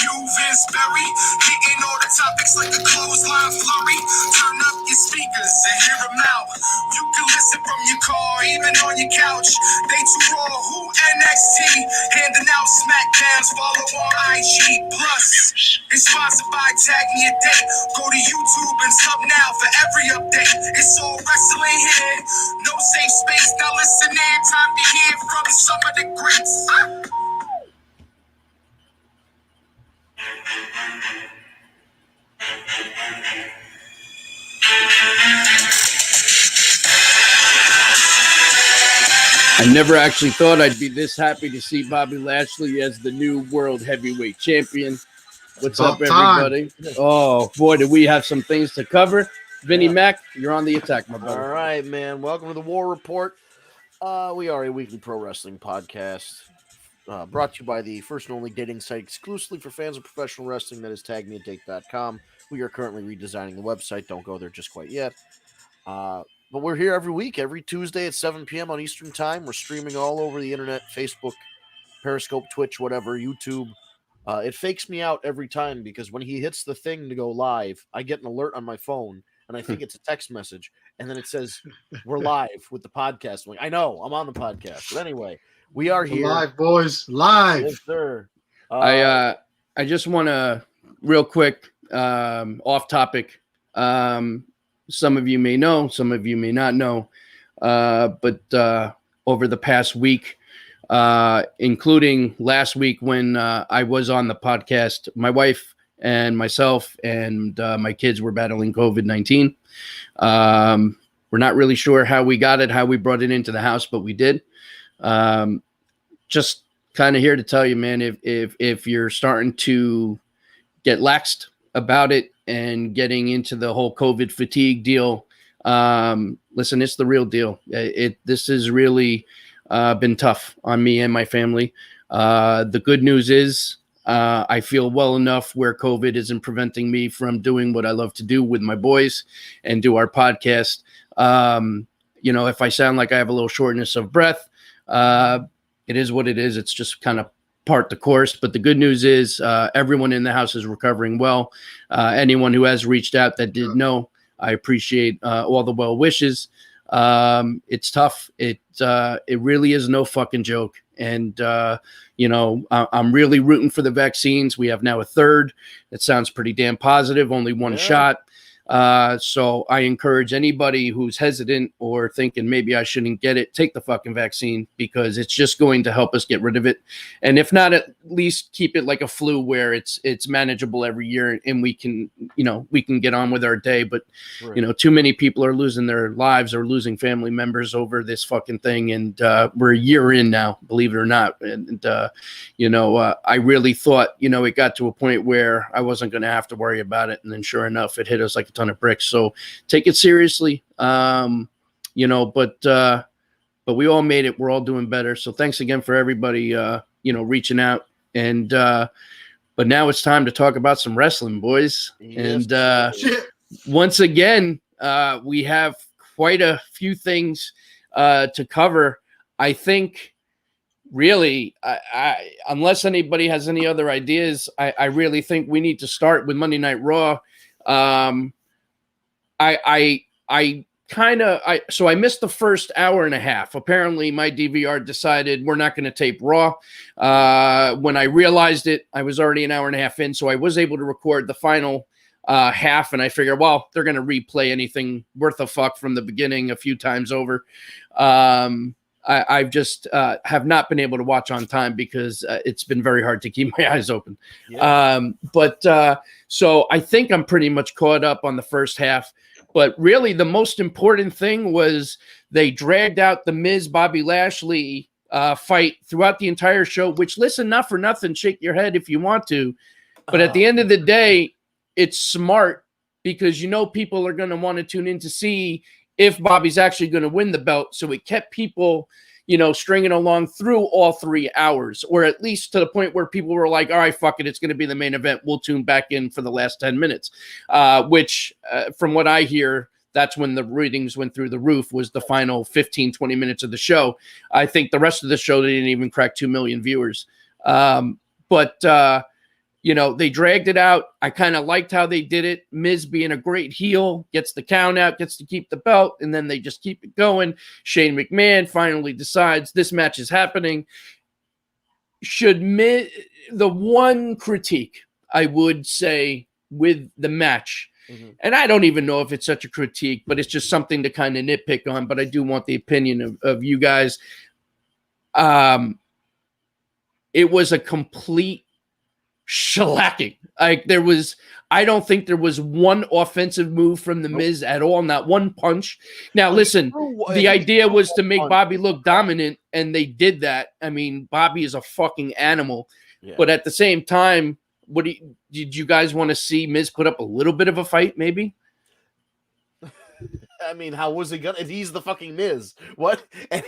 you, Vince Berry. Hitting all the topics like a clothesline flurry. Turn up your speakers and hear them out. You can listen from your car, even on your couch. They too raw, who NXT? Handing out smackdowns, follow on IG. Plus, it's sponsored by Tag Me a Date. Go to YouTube and sub now for every update. It's all wrestling here. No safe space, now listen in. Time to hear from some of the greats. I never actually thought I'd be this happy to see Bobby Lashley as the new World Heavyweight Champion. What's up, everybody? Oh, boy, do we have some things to cover. Vinny Mac, you're on the attack, my brother. All right, man. Welcome to the War Report. We are a weekly pro wrestling podcast brought to you by the first and only dating site exclusively for fans of professional wrestling, that is tagmeadate.com. We are currently redesigning the website. Don't go there just quite yet. But we're here every week, every Tuesday at 7 p.m. on Eastern Time. We're streaming all over the internet, Facebook, Periscope, Twitch, whatever, YouTube. It fakes me out every time because when he hits the thing to go live, I get an alert on my phone, and I think it's a text message, and then it says, we're live with the podcast. I'm like, I know, I'm on the podcast. But anyway, we are here. Live, boys. Live. Yes, sir. I just want to, real quick, off topic, some of you may know, some of you may not know, but over the past week, including last week when I was on the podcast, my wife and myself and my kids were battling COVID-19. We're not really sure how we got it, how we brought it into the house, but we did. Just kind of here to tell you, man, if you're starting to get laxed about it and getting into the whole COVID fatigue deal, listen, it's the real deal. This has really been tough on me and my family. The good news is I feel well enough where COVID isn't preventing me from doing what I love to do with my boys and do our podcast. If I sound like I have a little shortness of breath, it is what it is. It's just kind of part the course. But the good news is everyone in the house is recovering well. Anyone who has reached out that did know, I appreciate all the well wishes. It's tough. It really is no fucking joke. And, I'm really rooting for the vaccines. We have now a third. It sounds pretty damn positive, only one shot. So I encourage anybody who's hesitant or thinking maybe I shouldn't get it, take the fucking vaccine, because it's just going to help us get rid of it. And if not, at least keep it like a flu where it's manageable every year and we can get on with our day. But, too many people are losing their lives or losing family members over this fucking thing. And we're a year in now, believe it or not. And I really thought, it got to a point where I wasn't going to have to worry about it. And then sure enough, it hit us like a ton of bricks. So take it seriously, but we all made it. We're all doing better. So thanks again for everybody, reaching out. And but now it's time to talk about some wrestling, boys. Yes. And once again, we have quite a few things to cover. I think really, I unless anybody has any other ideas, I really think we need to start with Monday Night Raw. So I missed the first hour and a half. Apparently my DVR decided we're not going to tape Raw. When I realized it, I was already an hour and a half in. So I was able to record the final half. And I figured, well, they're going to replay anything worth a fuck from the beginning a few times over. I've just have not been able to watch on time because it's been very hard to keep my eyes open. Yeah. So I think I'm pretty much caught up on the first half. But really, the most important thing was they dragged out the Miz Bobby Lashley fight throughout the entire show, which, listen, not for nothing, shake your head if you want to. But at the end of the day, it's smart because people are going to want to tune in to see if Bobby's actually going to win the belt. So it kept people, stringing along through all 3 hours, or at least to the point where people were like, all right, fuck it, it's going to be the main event. We'll tune back in for the last 10 minutes, which from what I hear, that's when the ratings went through the roof, was the final 15, 20 minutes of the show. I think the rest of the show, they didn't even crack 2 million viewers. They dragged it out. I kind of liked how they did it. Miz being a great heel, gets the count out, gets to keep the belt, and then they just keep it going. Shane McMahon finally decides this match is happening. The one critique I would say with the match, and I don't even know if it's such a critique, but it's just something to kind of nitpick on, but I do want the opinion of you guys. It was a complete shellacking. I don't think there was one offensive move from the Miz at all, not one punch. Now, listen, the idea was to make Bobby look dominant, and they did that. I mean, Bobby is a fucking animal. Yeah. But at the same time, did you guys want to see Miz put up a little bit of a fight, maybe? I mean, how was he gonna? If he's the fucking Miz, what? And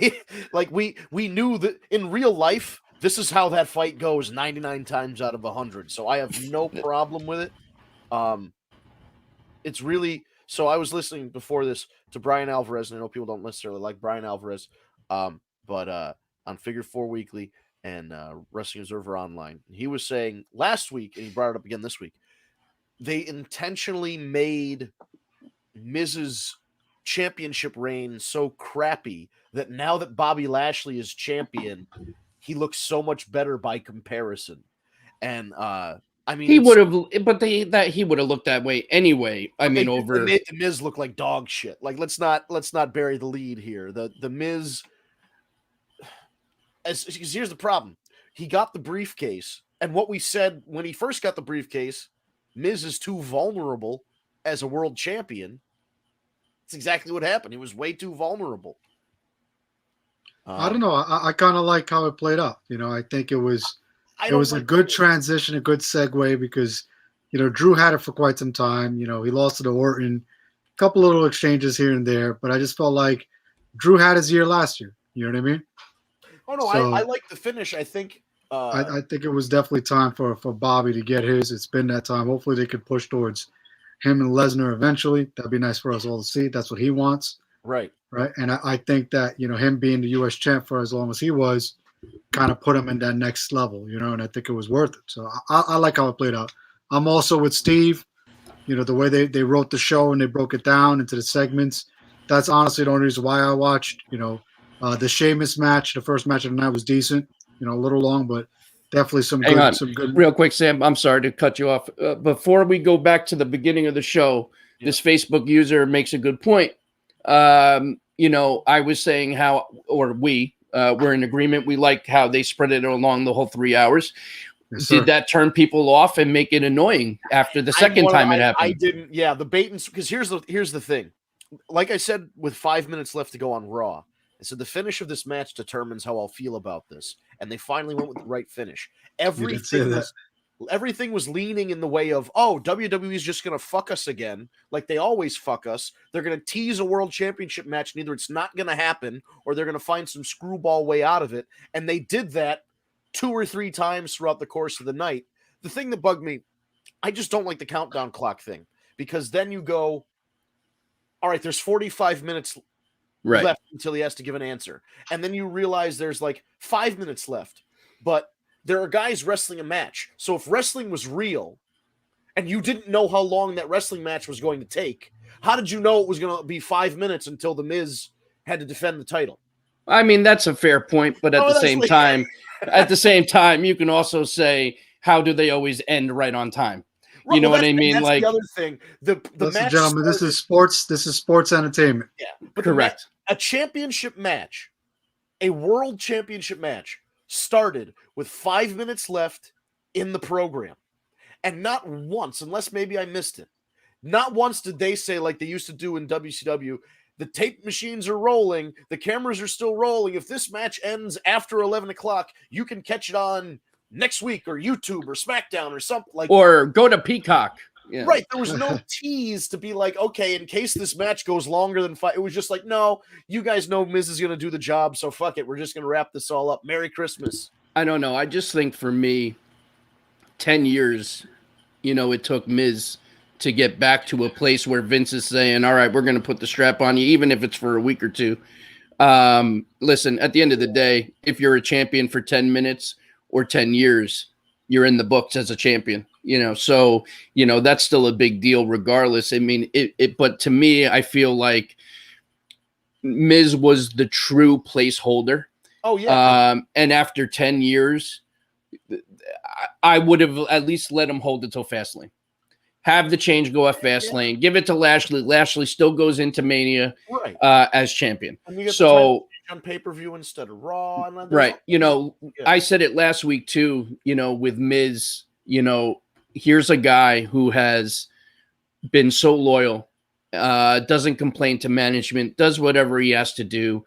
we knew that in real life, this is how that fight goes 99 times out of 100. So I have no problem with it. It's really so. I was listening before this to Brian Alvarez, and I know people don't necessarily like Brian Alvarez, but on Figure 4 Weekly and Wrestling Observer Online, he was saying last week, and he brought it up again this week. They intentionally made Miz's championship reign so crappy that now that Bobby Lashley is champion, he looks so much better by comparison. And I mean, he would have, but he would have looked that way anyway. I mean, they made the Miz look like dog shit. Like, let's not bury the lead here. The Miz, because here's the problem: he got the briefcase, and what we said when he first got the briefcase, Miz is too vulnerable as a world champion. That's exactly what happened. He was way too vulnerable. I don't know. I kind of like how it played out. I think it was a good transition, a good segue because, Drew had it for quite some time. He lost to Orton, a couple little exchanges here and there, but I just felt like Drew had his year last year. You know what I mean? Oh no, so, I like the finish. I think. I think it was definitely time for Bobby to get his. It's been that time. Hopefully they could push towards him and Lesnar eventually. That'd be nice for us all to see. That's what he wants. Right. And I think that, him being the U.S. champ for as long as he was kind of put him in that next level, and I think it was worth it. So I like how it played out. I'm also with Steve, the way they wrote the show and they broke it down into the segments. That's honestly the only reason why I watched, the Sheamus match. The first match of the night was decent, a little long, but definitely some good. Real quick, Sam, I'm sorry to cut you off. Before we go back to the beginning of the show, This Facebook user makes a good point. I was saying we're in agreement. We like how they spread it along the whole 3 hours. Yes, did that turn people off and make it annoying after the second time it happened? I didn't. Yeah, the bait and because here's the thing. Like I said, with 5 minutes left to go on Raw, I said the finish of this match determines how I'll feel about this, and they finally went with the right finish. Everything was leaning in the way of, WWE is just going to fuck us again, like they always fuck us. They're going to tease a world championship match, and either it's not going to happen, or they're going to find some screwball way out of it. And they did that 2 or 3 times throughout the course of the night. The thing that bugged me, I just don't like the countdown clock thing, because then you go, all right, there's 45 minutes left until he has to give an answer. And then you realize there's like 5 minutes left, but there are guys wrestling a match. So if wrestling was real and you didn't know how long that wrestling match was going to take, how did you know it was going to be 5 minutes until The Miz had to defend the title? I mean, that's a fair point, but at the same time, you can also say, how do they always end right on time? You know what I mean? That's the other thing. The match, gentlemen, this is sports. This is sports entertainment. Yeah, but correct. A championship match, a world championship match, started with 5 minutes left in the program, and not once, unless maybe I missed it, not once did they say, like they used to do in WCW, the tape machines are rolling, the cameras are still rolling. If this match ends after 11 o'clock, you can catch it on next week or YouTube or SmackDown or something like, or go to Peacock. Yeah. Right. There was no tease to be like, okay, in case this match goes longer than 5, it was just like, no, you guys know Miz is going to do the job, so fuck it. We're just going to wrap this all up. Merry Christmas. I don't know. I just think for me, 10 years, it took Miz to get back to a place where Vince is saying, all right, we're going to put the strap on you, even if it's for a week or two. Listen, at the end of the day, if you're a champion for 10 minutes or 10 years, you're in the books as a champion, so, that's still a big deal regardless. I mean, but to me, I feel like Miz was the true placeholder. Oh, yeah. And after 10 years, I would have at least let him hold it till Fastlane. Have the change go at Fastlane. Give it to Lashley. Lashley still goes into Mania as champion. And you get so the on pay-per-view instead of Raw. And right. I said it last week too, with Miz, here's a guy who has been so loyal, doesn't complain to management, does whatever he has to do.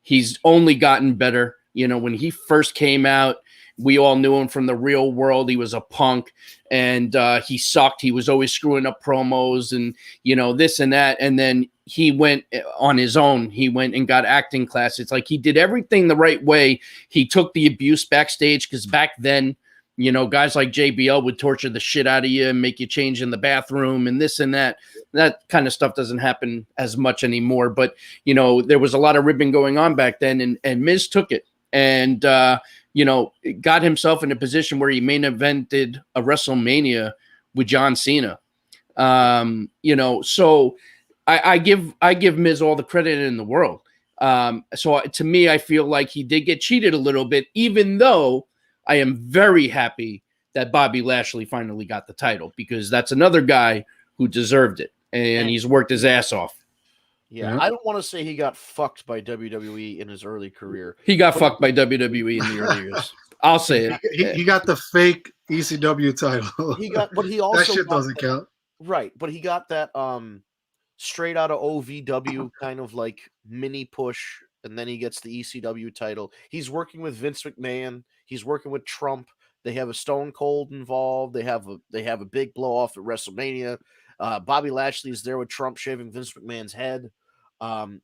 He's only gotten better. When he first came out, we all knew him from the real world. He was a punk and he sucked. He was always screwing up promos and, this and that. And then he went on his own. He went and got acting class. It's like he did everything the right way. He took the abuse backstage because back then, guys like JBL would torture the shit out of you and make you change in the bathroom and this and that. That kind of stuff doesn't happen as much anymore. But, there was a lot of ribbing going on back then and Miz took it. And, got himself in a position where he main evented a WrestleMania with John Cena. So I give Miz all the credit in the world. So to me, I feel like he did get cheated a little bit, even though I am very happy that Bobby Lashley finally got the title, because that's another guy who deserved it. And he's worked his ass off. Yeah, I don't want to say he got fucked by WWE in his early career. He got fucked by WWE in the early years. I'll say it. He got the fake ECW title. But he also that shit doesn't count. Right, but he got that straight out of OVW kind of like mini push, and then he gets the ECW title. He's working with Vince McMahon. He's working with Trump. They have a Stone Cold involved. They have a big blow off at WrestleMania. Bobby Lashley is there with Trump shaving Vince McMahon's head.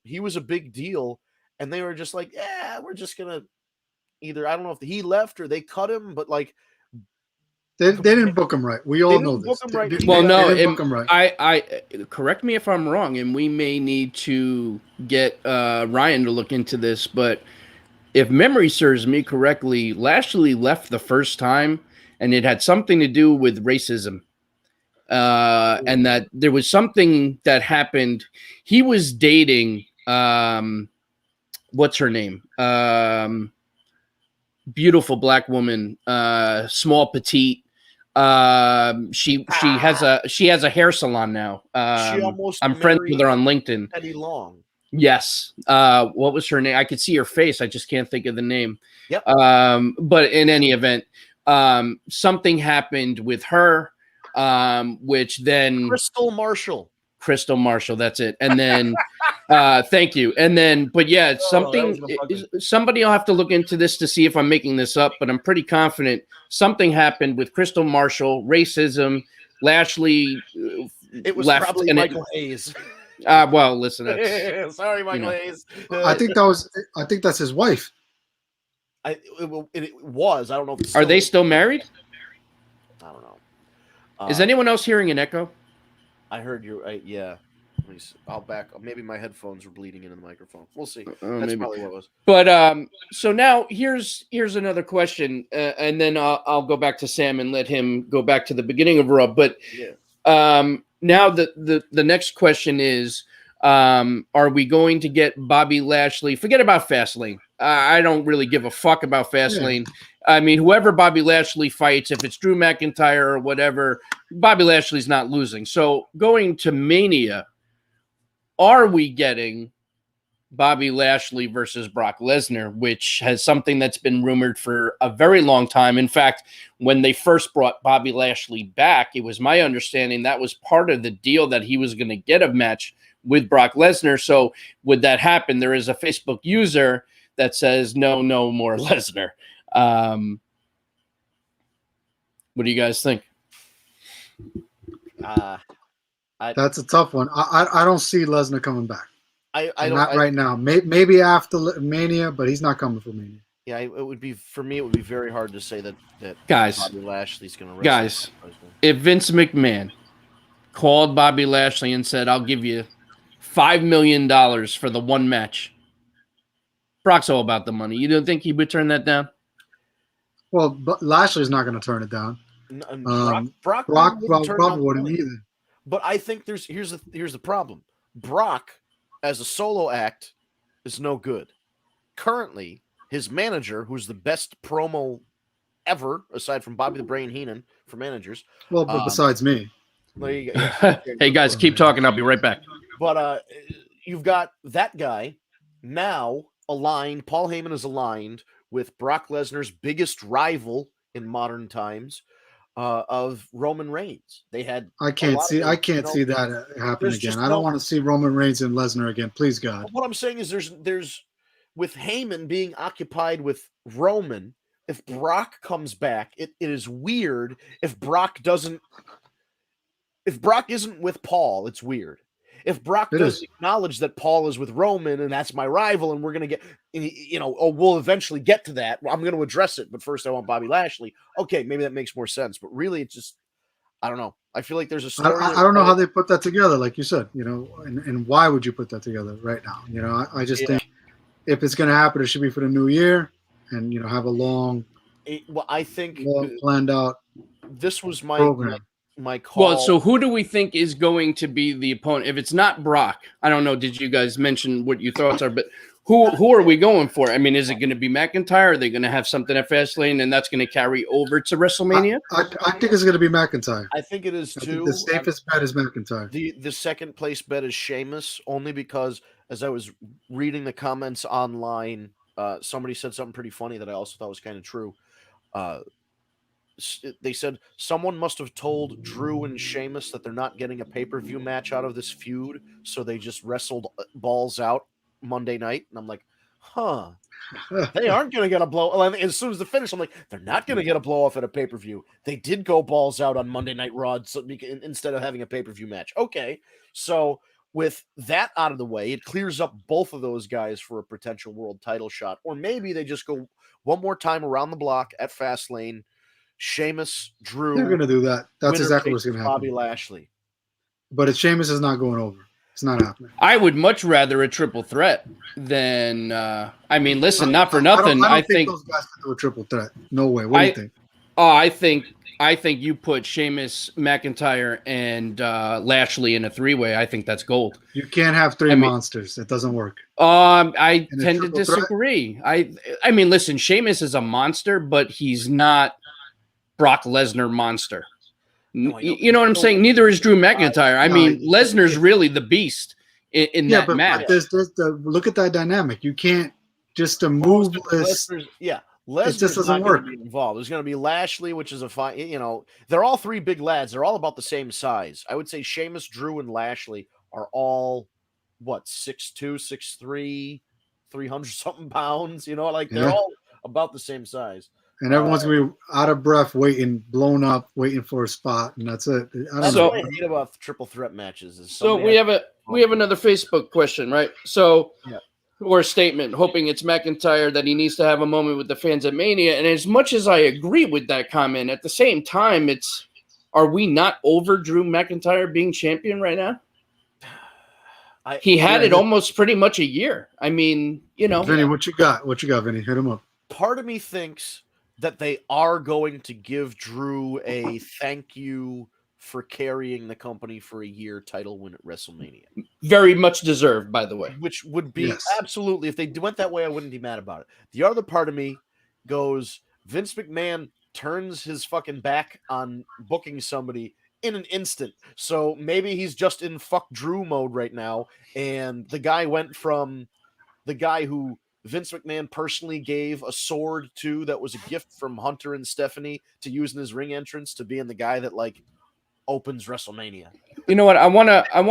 He was a big deal, and they were just like, yeah, we're just gonna either, I don't know if he left or they cut him, but like they didn't book him right. We all know this. Right. Well, no, book him right. I correct me if I'm wrong, and we may need to get Ryan to look into this, but if memory serves me correctly, Lashley left the first time, and it had something to do with racism. And that there was something that happened. He was dating, what's her name? Beautiful black woman, small, petite. She has a hair salon now. I'm friends with her on LinkedIn. Eddie Long. Yes. What was her name? I could see her face. I just can't think of the name. Yep. But in any event, something happened with her. Which then Crystal Marshall, that's it. And then, thank you. And then, but yeah, somebody will have to look into this to see if I'm making this up, but I'm pretty confident something happened with Crystal Marshall, racism, Lashley. It was left, probably Michael Hayes. Well, listen, that's, sorry, Michael Hayes. I think that's his wife. It was. I don't know if it's are they still married? I don't know. Is anyone else hearing an echo? I heard you. Yeah. I'll back. Maybe my headphones were bleeding into the microphone. We'll see. That's maybe. Probably what it was. But so now here's another question, and then I'll go back to Sam and let him go back to the beginning of Raw. But now the next question is, are we going to get Bobby Lashley? Forget about Fastlane. I don't really give a fuck about Fastlane. Yeah. I mean, whoever Bobby Lashley fights, if it's Drew McIntyre or whatever, Bobby Lashley's not losing. So going to Mania, are we getting Bobby Lashley versus Brock Lesnar, which has something that's been rumored for a very long time. In fact, when they first brought Bobby Lashley back, it was my understanding that was part of the deal that he was going to get a match with Brock Lesnar. So would that happen? There is a Facebook user that says, no more Lesnar. What do you guys think? That's a tough one. I don't see Lesnar coming back. Not right now. Maybe after Mania, but he's not coming for Mania. Yeah, it would be for me. It would be very hard to say that guys, Bobby Lashley's going to. Guys, if Vince McMahon called Bobby Lashley and said, "I'll give you $5 million for the one match," Brock's all about the money. You don't think he would turn that down? Well, but Lashley's not going to turn it down. Brock wouldn't turn Probably down the wouldn't money. either. But I think here's the problem. Brock, as a solo act, is no good. Currently, his manager, who's the best promo ever, aside from Bobby the Brain Heenan for managers. Well, but besides me. There you go. Hey guys, keep talking. I'll be right back. But you've got that guy now aligned. Paul Heyman is aligned with Brock Lesnar's biggest rival in modern times, of Roman Reigns. They had. I can't see that happen again. I don't want to see Roman Reigns and Lesnar again. Please God. What I'm saying is there's with Heyman being occupied with Roman. If Brock comes back, it is weird. If Brock isn't with Paul, it's weird. If Brock doesn't acknowledge that Paul is with Roman and that's my rival, and we're going to get, we'll eventually get to that. I'm going to address it, but first I want Bobby Lashley. Okay, maybe that makes more sense. But really, it's just, I don't know. I feel like there's a story. I don't know how they put that together, like you said, and why would you put that together right now? I just think if it's going to happen, it should be for the new year and, have a long planned out. This was program. My call. Well, so who do we think is going to be the opponent? If it's not Brock, I don't know. Did you guys mention what your thoughts are? But who are we going for? I mean, is it going to be McIntyre? Are they going to have something at Fastlane and that's going to carry over to WrestleMania? I think it's going to be McIntyre. I think it is too. The safest bet is McIntyre. The second place bet is Sheamus, only because as I was reading the comments online, somebody said something pretty funny that I also thought was kind of true. They said someone must have told Drew and Sheamus that they're not getting a pay-per-view match out of this feud, so they just wrestled balls out Monday night. And I'm like, they aren't going to get a blow. As soon as the finish, I'm like, they're not going to get a blow off at a pay-per-view. They did go balls out on Monday Night Raw instead of having a pay-per-view match. Okay, so with that out of the way, it clears up both of those guys for a potential world title shot. Or maybe they just go one more time around the block at Fastlane. Sheamus, Drew. They're going to do that. That's exactly what's going to happen. Bobby Lashley. But Sheamus is not going over. It's not happening. I would much rather a triple threat than. Listen, not for nothing. I think those guys can do a triple threat. No way. What do you think? Oh, I think you put Sheamus, McIntyre, and Lashley in a three-way. I think that's gold. You can't have three monsters. It doesn't work. I tend to disagree. I mean, listen, Sheamus is a monster, but he's not Brock Lesnar monster. No, you know what I'm saying? Neither is Drew McIntyre. I mean, Lesnar's really the beast in that match. But look at that dynamic. You can't just move this. Lesnar just doesn't work. Involved. There's going to be Lashley, which is a fine. They're all three big lads. They're all about the same size. I would say Sheamus, Drew, and Lashley are all 6'2", 6'3", 300 something pounds. They're all about the same size. And everyone's going to be out of breath, blown up, waiting for a spot, and that's it. That's what I hate about triple threat matches. We have another Facebook question, right? So, or a statement, hoping it's McIntyre that he needs to have a moment with the fans at Mania. And as much as I agree with that comment, at the same time, are we not over Drew McIntyre being champion right now? He had it almost pretty much a year. I mean, Vinny, what you got? What you got, Vinny? Hit him up. Part of me thinks that they are going to give Drew a thank you for carrying the company for a year title win at WrestleMania. Very much deserved, by the way. Which would be absolutely, if they went that way, I wouldn't be mad about it. The other part of me goes, Vince McMahon turns his fucking back on booking somebody in an instant. So maybe he's just in fuck Drew mode right now. And the guy went from the guy who Vince McMahon personally gave a sword to that was a gift from Hunter and Stephanie to use in his ring entrance to being the guy that opens WrestleMania. You know what? I want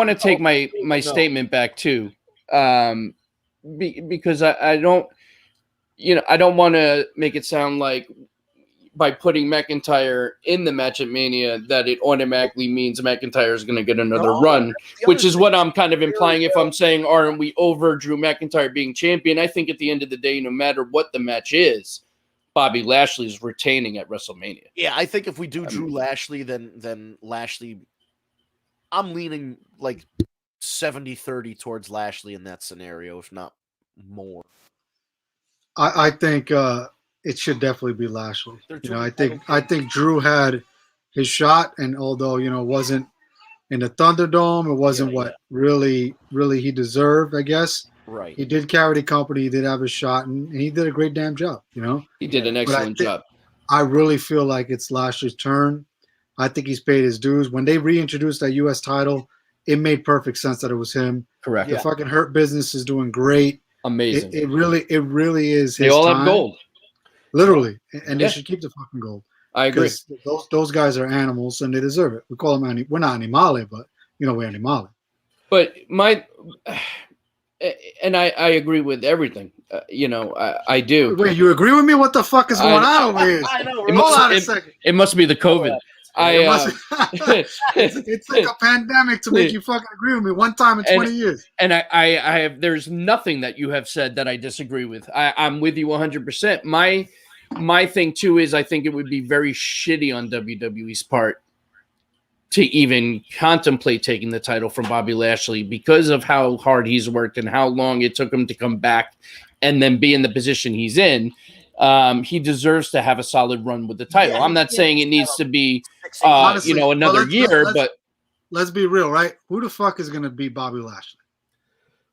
to take my statement back too, because I don't want to make it sound like by putting McIntyre in the match at Mania that it automatically means McIntyre is going to get another run, which is what I'm kind of implying if I'm saying, aren't we over Drew McIntyre being champion? I think at the end of the day, no matter what the match is, Bobby Lashley is retaining at WrestleMania. Yeah, I think if we do Drew Lashley, then Lashley, I'm leaning 70-30 towards Lashley in that scenario, if not more. I think it should definitely be Lashley. They're You know, two I think Drew had his shot, and although it wasn't in the Thunderdome, it wasn't what really he deserved. I guess right. he did carry the company. He did have his shot, and he did a great damn job. He did an excellent job. I really feel like it's Lashley's turn. I think he's paid his dues. When they reintroduced that U.S. title, it made perfect sense that it was him. Correct. The fucking Hurt Business is doing great. Amazing. It really is. They all have gold. Literally, and they should keep the fucking gold. I agree. Those guys are animals, and they deserve it. We call them we're not animale, but we're animale. But and I agree with everything. I do. Wait, you agree with me? What the fuck is going on over here? I know. Hold on a second. It must be the COVID. It's like a pandemic to make you fucking agree with me one time in 20 years. And I have. There's nothing that you have said that I disagree with. I'm with you 100%. My thing too is I think it would be very shitty on WWE's part to even contemplate taking the title from Bobby Lashley because of how hard he's worked and how long it took him to come back and then be in the position he's in. He deserves to have a solid run with the title. I'm not saying it needs to be, Honestly, another year, but let's be real, right? Who the fuck is going to beat Bobby Lashley?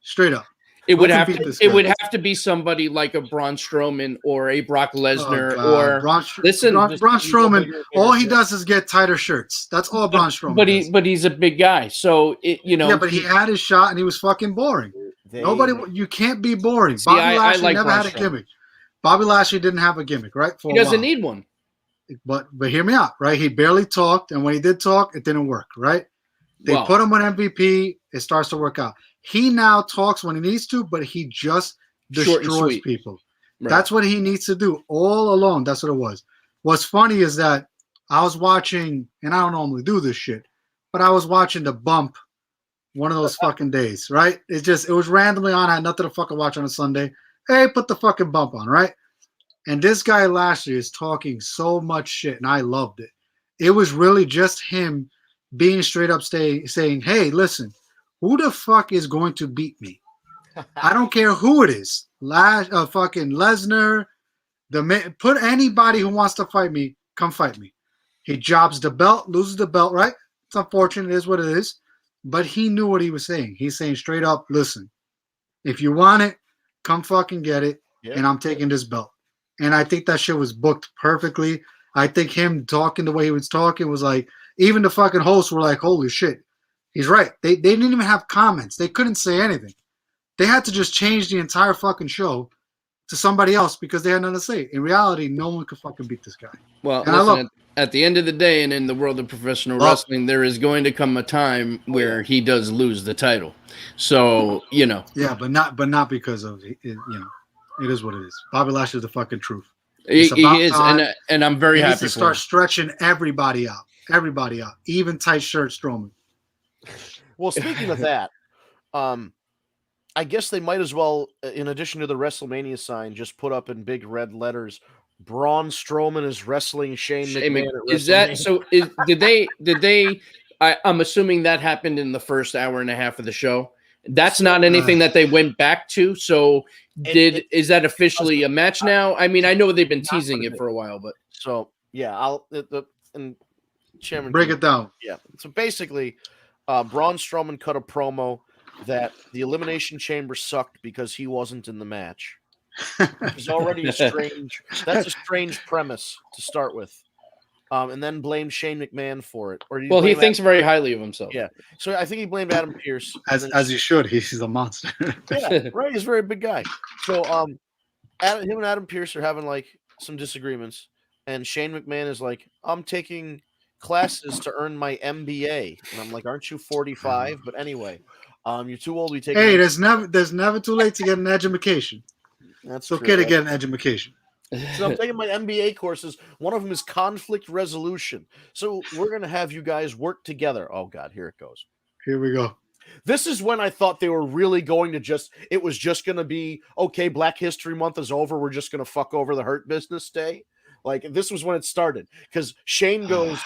Straight up. It would have to be somebody like a Braun Strowman or a Brock Lesnar or Braun Strowman. All he does is get tighter shirts. That's all Braun Strowman. But he's a big guy, so Yeah, but he had his shot and he was fucking boring. You can't be boring. See, Bobby Lashley like never Braun had a gimmick. Bobby Lashley didn't have a gimmick, right? He doesn't need one. But hear me out, right? He barely talked, and when he did talk, it didn't work, right? They put him on MVP. It starts to work out. He now talks when he needs to, but he just destroys people. Right. That's what he needs to do all along. That's what it was. What's funny is that I was watching, and I don't normally do this shit, but I was watching The Bump one of those fucking days, right? It was randomly on. I had nothing to fucking watch on a Sunday. Hey, put the fucking Bump on, right? And this guy Lashley is talking so much shit, and I loved it. It was really just him being straight up saying, hey, listen, who the fuck is going to beat me? I don't care who it is. Fucking Lesnar. Put anybody who wants to fight me, come fight me. He jobs the belt, loses the belt, right? It's unfortunate. It is what it is. But he knew what he was saying. He's saying straight up, listen, if you want it, come fucking get it, and I'm taking this belt. And I think that shit was booked perfectly. I think him talking the way he was talking was like, even the fucking hosts were like, holy shit. He's right. They didn't even have comments. They couldn't say anything. They had to just change the entire fucking show to somebody else because they had nothing to say. In reality, no one could fucking beat this guy. Well, listen, at the end of the day and in the world of professional wrestling, there is going to come a time where he does lose the title. So, Yeah, but not because of it, it is what it is. Bobby Lashley is the fucking truth. He is, and I'm very happy to start stretching everybody out, even tight shirt Strowman. Well, speaking of that, I guess they might as well, in addition to the WrestleMania sign, just put up in big red letters, Braun Strowman is wrestling Shane McMahon. Is that so? Did they? I'm assuming that happened in the first hour and a half of the show. That's not anything that they went back to. So is that officially a match now? I mean, I know they've been teasing it for a while, but Chairman break it down. Yeah. So basically, Braun Strowman cut a promo that the Elimination Chamber sucked because he wasn't in the match. It's already that's a strange premise to start with. And then blame Shane McMahon for it. He thinks very highly of himself. Yeah. So I think he blamed Adam Pearce. As he should. He's a monster. Yeah, right. He's a very big guy. So him and Adam Pearce are having like some disagreements. And Shane McMahon is like, I'm taking classes to earn my MBA. And I'm like, aren't you 45? But anyway, you're too old to be taking. Hey, there's never too late to get an education. That's okay to get an education. So I'm taking my MBA courses. One of them is conflict resolution. So we're going to have you guys work together. Oh, God, here it goes. Here we go. This is when I thought they were really going to it was just going to be, okay, Black History Month is over. We're just going to fuck over the Hurt Business Day. Like, this was when it started. Because Shane goes,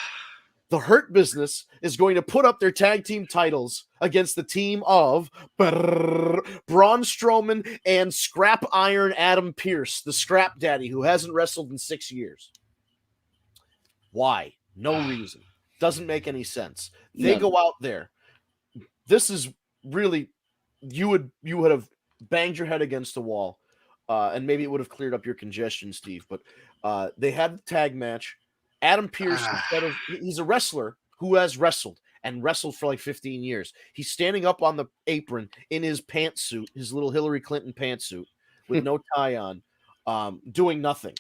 the Hurt Business is going to put up their tag team titles against the team of Braun Strowman and Scrap Iron Adam Pearce, the Scrap Daddy, who hasn't wrestled in 6 years. Why? No reason. Doesn't make any sense. They go out there. This is really, you would have banged your head against the wall, and maybe it would have cleared up your congestion, Steve. But they had the tag match. Adam Pearce, he's a wrestler who has wrestled for like 15 years. He's standing up on the apron in his pantsuit, his little Hillary Clinton pantsuit with no tie on, doing nothing.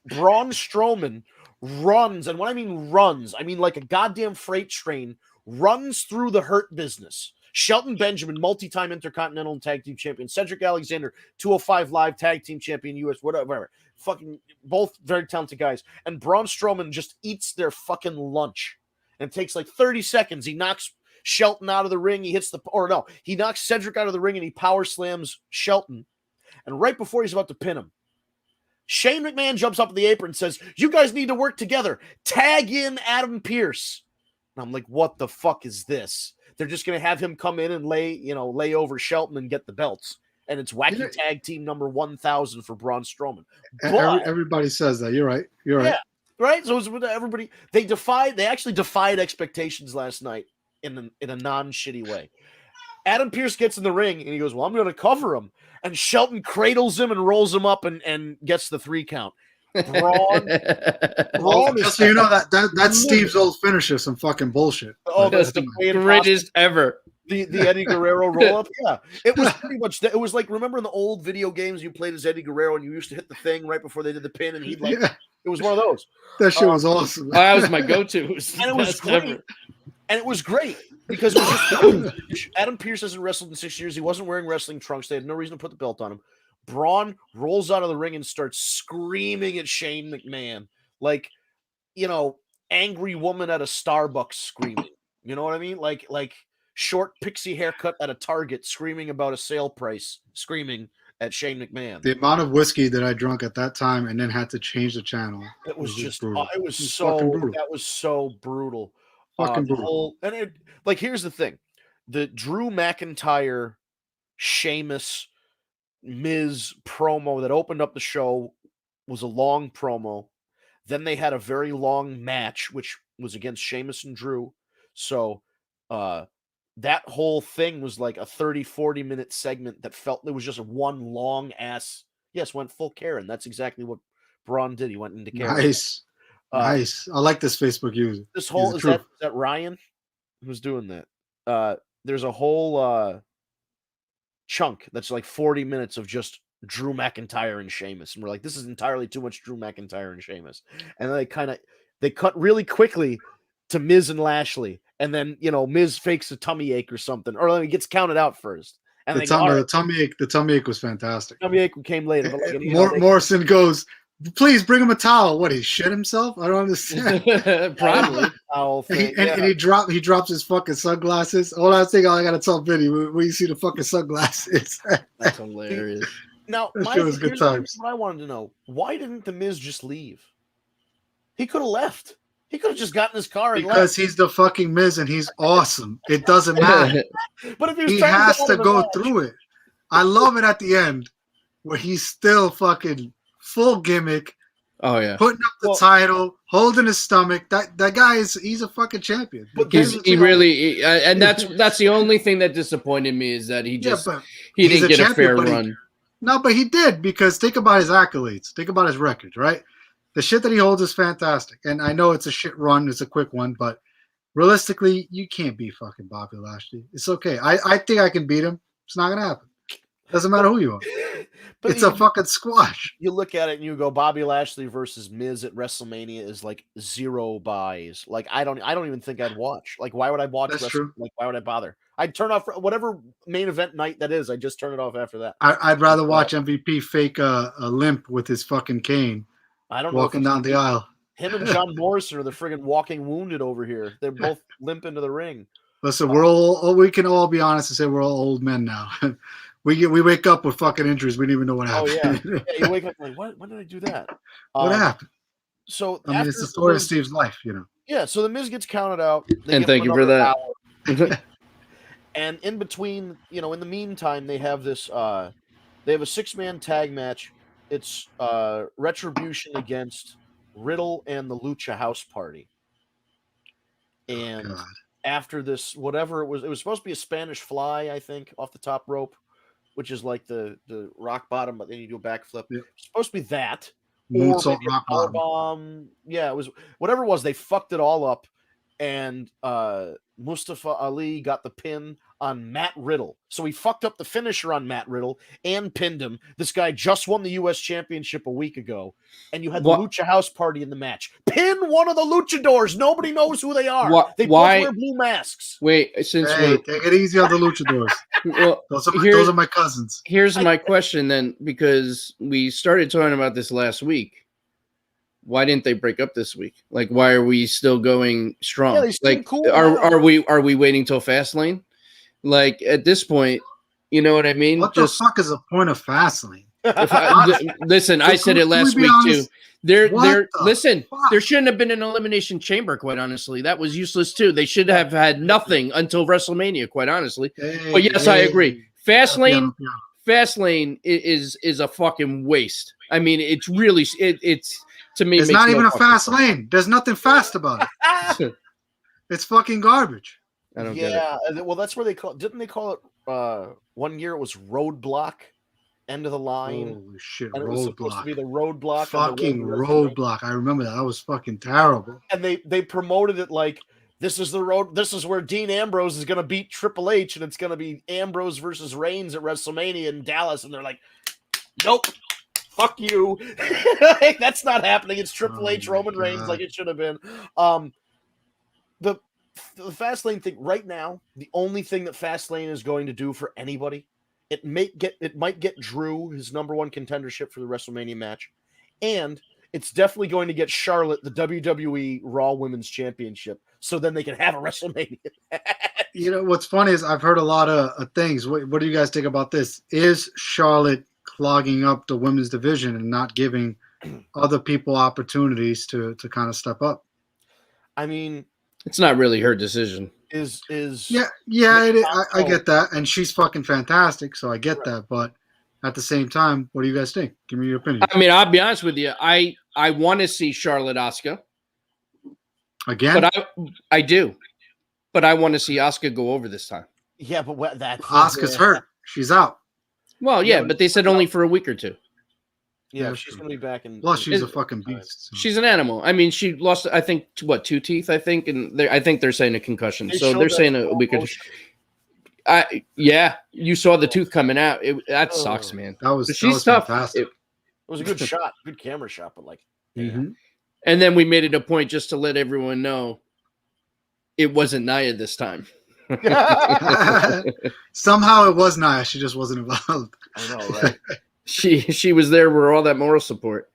Braun Strowman runs, and when I mean runs, I mean like a goddamn freight train, runs through the Hurt Business. Shelton Benjamin, multi-time Intercontinental and Tag Team Champion. Cedric Alexander, 205 Live Tag Team Champion, US, whatever. Fucking both very talented guys. And Braun Strowman just eats their fucking lunch. And it takes like 30 seconds. He knocks Shelton out of the ring. He knocks Cedric out of the ring and he power slams Shelton. And right before he's about to pin him, Shane McMahon jumps up at the apron and says, "You guys need to work together. Tag in Adam Pearce." And I'm like, what the fuck is this? They're just going to have him come in and lay over Shelton and get the belts. And it's wacky tag team number 1,000 for Braun Strowman. But, everybody says that. You're right. Yeah, right? So it's with everybody. They actually defied expectations last night in a non-shitty way. Adam Pearce gets in the ring and he goes, "Well, I'm going to cover him." And Shelton cradles him and rolls him up and gets the 3 count. Braun just so you know, that's Steve's old finisher, some fucking bullshit. Oh, that's the greatest ever. The Eddie Guerrero roll up. Yeah, it was pretty much that. It was like, remember in the old video games you played as Eddie Guerrero and you used to hit the thing right before they did the pin and he'd it was one of those. That shit was awesome. That was my go-to. And it was great. Ever. And it was great because it was just, Adam Pearce hasn't wrestled in 6 years. He wasn't wearing wrestling trunks. They had no reason to put the belt on him. Braun rolls out of the ring and starts screaming at Shane McMahon like, angry woman at a Starbucks screaming. You know what I mean? Like short pixie haircut at a Target screaming about a sale price, screaming at Shane McMahon. The amount of whiskey that I drunk at that time and then had to change the channel. It was just brutal. That was so brutal. Fucking brutal. Here's the thing. The Drew McIntyre, Sheamus, Miz promo that opened up the show was a long promo. Then they had a very long match, which was against Sheamus and Drew. So that whole thing was like a 30-40 minute segment that felt it was just one long ass. Yes, went full Karen. That's exactly what Braun did. He went into Karen. Nice. Nice. I like this Facebook user. This whole is that Ryan who's doing that. There's a whole chunk that's like 40 minutes of just Drew McIntyre and Sheamus, and we're like, this is entirely too much Drew McIntyre and Sheamus. And then they cut really quickly to Miz and Lashley, and then Miz fakes a tummy ache or something, or he gets counted out first. And the tummy ache was fantastic. Tummy ache came later. But Morrison goes, "Please bring him a towel." What, he shit himself? I don't understand. Probably. And he drops his fucking sunglasses. All I think, I gotta tell Vinny, where you see the fucking sunglasses. That's hilarious. Now, was good times. What I wanted to know: why didn't the Miz just leave? He could have left. He could have just gotten his car and because he's the fucking Miz and he's awesome. It doesn't matter. But if he has to go through it. I love it at the end where he's still fucking full gimmick. Oh yeah, putting up the title, holding his stomach. That guy he's a fucking champion. But and that's the only thing that disappointed me is that he didn't get a fair run. No, but he did, because think about his accolades. Think about his records, right? The shit that he holds is fantastic. And I know it's a shit run. It's a quick one. But realistically, you can't beat fucking Bobby Lashley. It's okay. I think I can beat him. It's not going to happen. Doesn't matter who you are. But it's a fucking squash. You look at it and you go, Bobby Lashley versus Miz at WrestleMania is like 0 buys. Like, I don't even think I'd watch. Like, why would I watch That's true. Like, why would I bother? I'd turn off whatever main event night that is. I just turn it off after that. I'd rather watch MVP fake a limp with his fucking cane. I don't walking down the aisle. Him and John Morrison are the friggin' walking wounded over here. They're both limp into the ring. Listen, we can all be honest and say we're all old men now. We wake up with fucking injuries. We didn't even know what happened. Oh yeah, you wake up like, what? When did I do that? What happened? So it's the story of Steve's life, Yeah, so the Miz gets counted out. They And give him thank you for another that. hour. And in between, in the meantime, they have this. They have a 6-man tag match. It's Retribution against Riddle and the Lucha House Party. And God. after this, whatever it was supposed to be a Spanish Fly, I think, off the top rope, which is like the rock bottom, but then you do a backflip. Yep. It's supposed to be that. Moonsault, maybe a rock bottom. powerbomb. Yeah, it was whatever it was. They fucked it all up, and Mustafa Ali got the pin on Matt Riddle. So he fucked up the finisher on Matt Riddle and pinned him. This guy just won the U.S. Championship a week ago, and you had the Lucha House Party in the match. Pin one of the luchadors. Nobody knows who they are. They both wear blue masks. Wait, take it easy on the luchadors. Well, those are my cousins. Here's my question then, because we started talking about this last week. Why didn't they break up this week? Like, why are we still going strong? Yeah, they seem like, cool are we waiting till Fastlane? Like, at this point, you know what I mean? What the fuck is the point of Fastlane? Listen, I said it last week too. There shouldn't have been an elimination chamber, quite honestly. That was useless too. They should have had nothing until WrestleMania, quite honestly. But yes, I agree. Fastlane is a fucking waste. I mean, it's really it's to me. It's not even a fast lane. There's nothing fast about it. It's fucking garbage. I don't get it. Well, that's where didn't they call it 1 year? It was Roadblock, end of the line. Holy shit, and it was supposed to be the Roadblock. Fucking Roadblock. I remember that. That was fucking terrible. And they promoted it like this is the road. This is where Dean Ambrose is going to beat Triple H, and it's going to be Ambrose versus Reigns at WrestleMania in Dallas. And they're like, nope. Fuck you. That's not happening. It's Triple H, Roman Reigns, like it should have been. The Fastlane thing right now, the only thing that Fastlane is going to do for anybody, it might get Drew his number one contendership for the WrestleMania match, and it's definitely going to get Charlotte the WWE Raw Women's Championship, so then they can have a WrestleMania match. You know what's funny is I've heard a lot of things. What do you guys think about this? Is Charlotte clogging up the women's division and not giving other people opportunities to kind of step up? I mean, it's not really her decision. I get that, and she's fucking fantastic, so I get that. But at the same time, what do you guys think? Give me your opinion. I mean, I'll be honest with you. I want to see Charlotte Asuka again, but I do. But I want to see Asuka go over this time. Yeah, but that's Asuka's hurt. She's out. Well, yeah, but they said only for a week or two. Yeah, she's going to be back in. Plus, she's a fucking beast. So. She's an animal. I mean, she lost, I think, 2 teeth, I think, and I think they're saying a concussion. So they're saying a week or two. Yeah, you saw the tooth coming out. That sucks, man. She's tough. It was a good shot, good camera shot, but like. Mm-hmm. And then we made it a point just to let everyone know it wasn't Nia this time. Somehow it was Nia. She just wasn't involved. I know, right? She was there with all that moral support.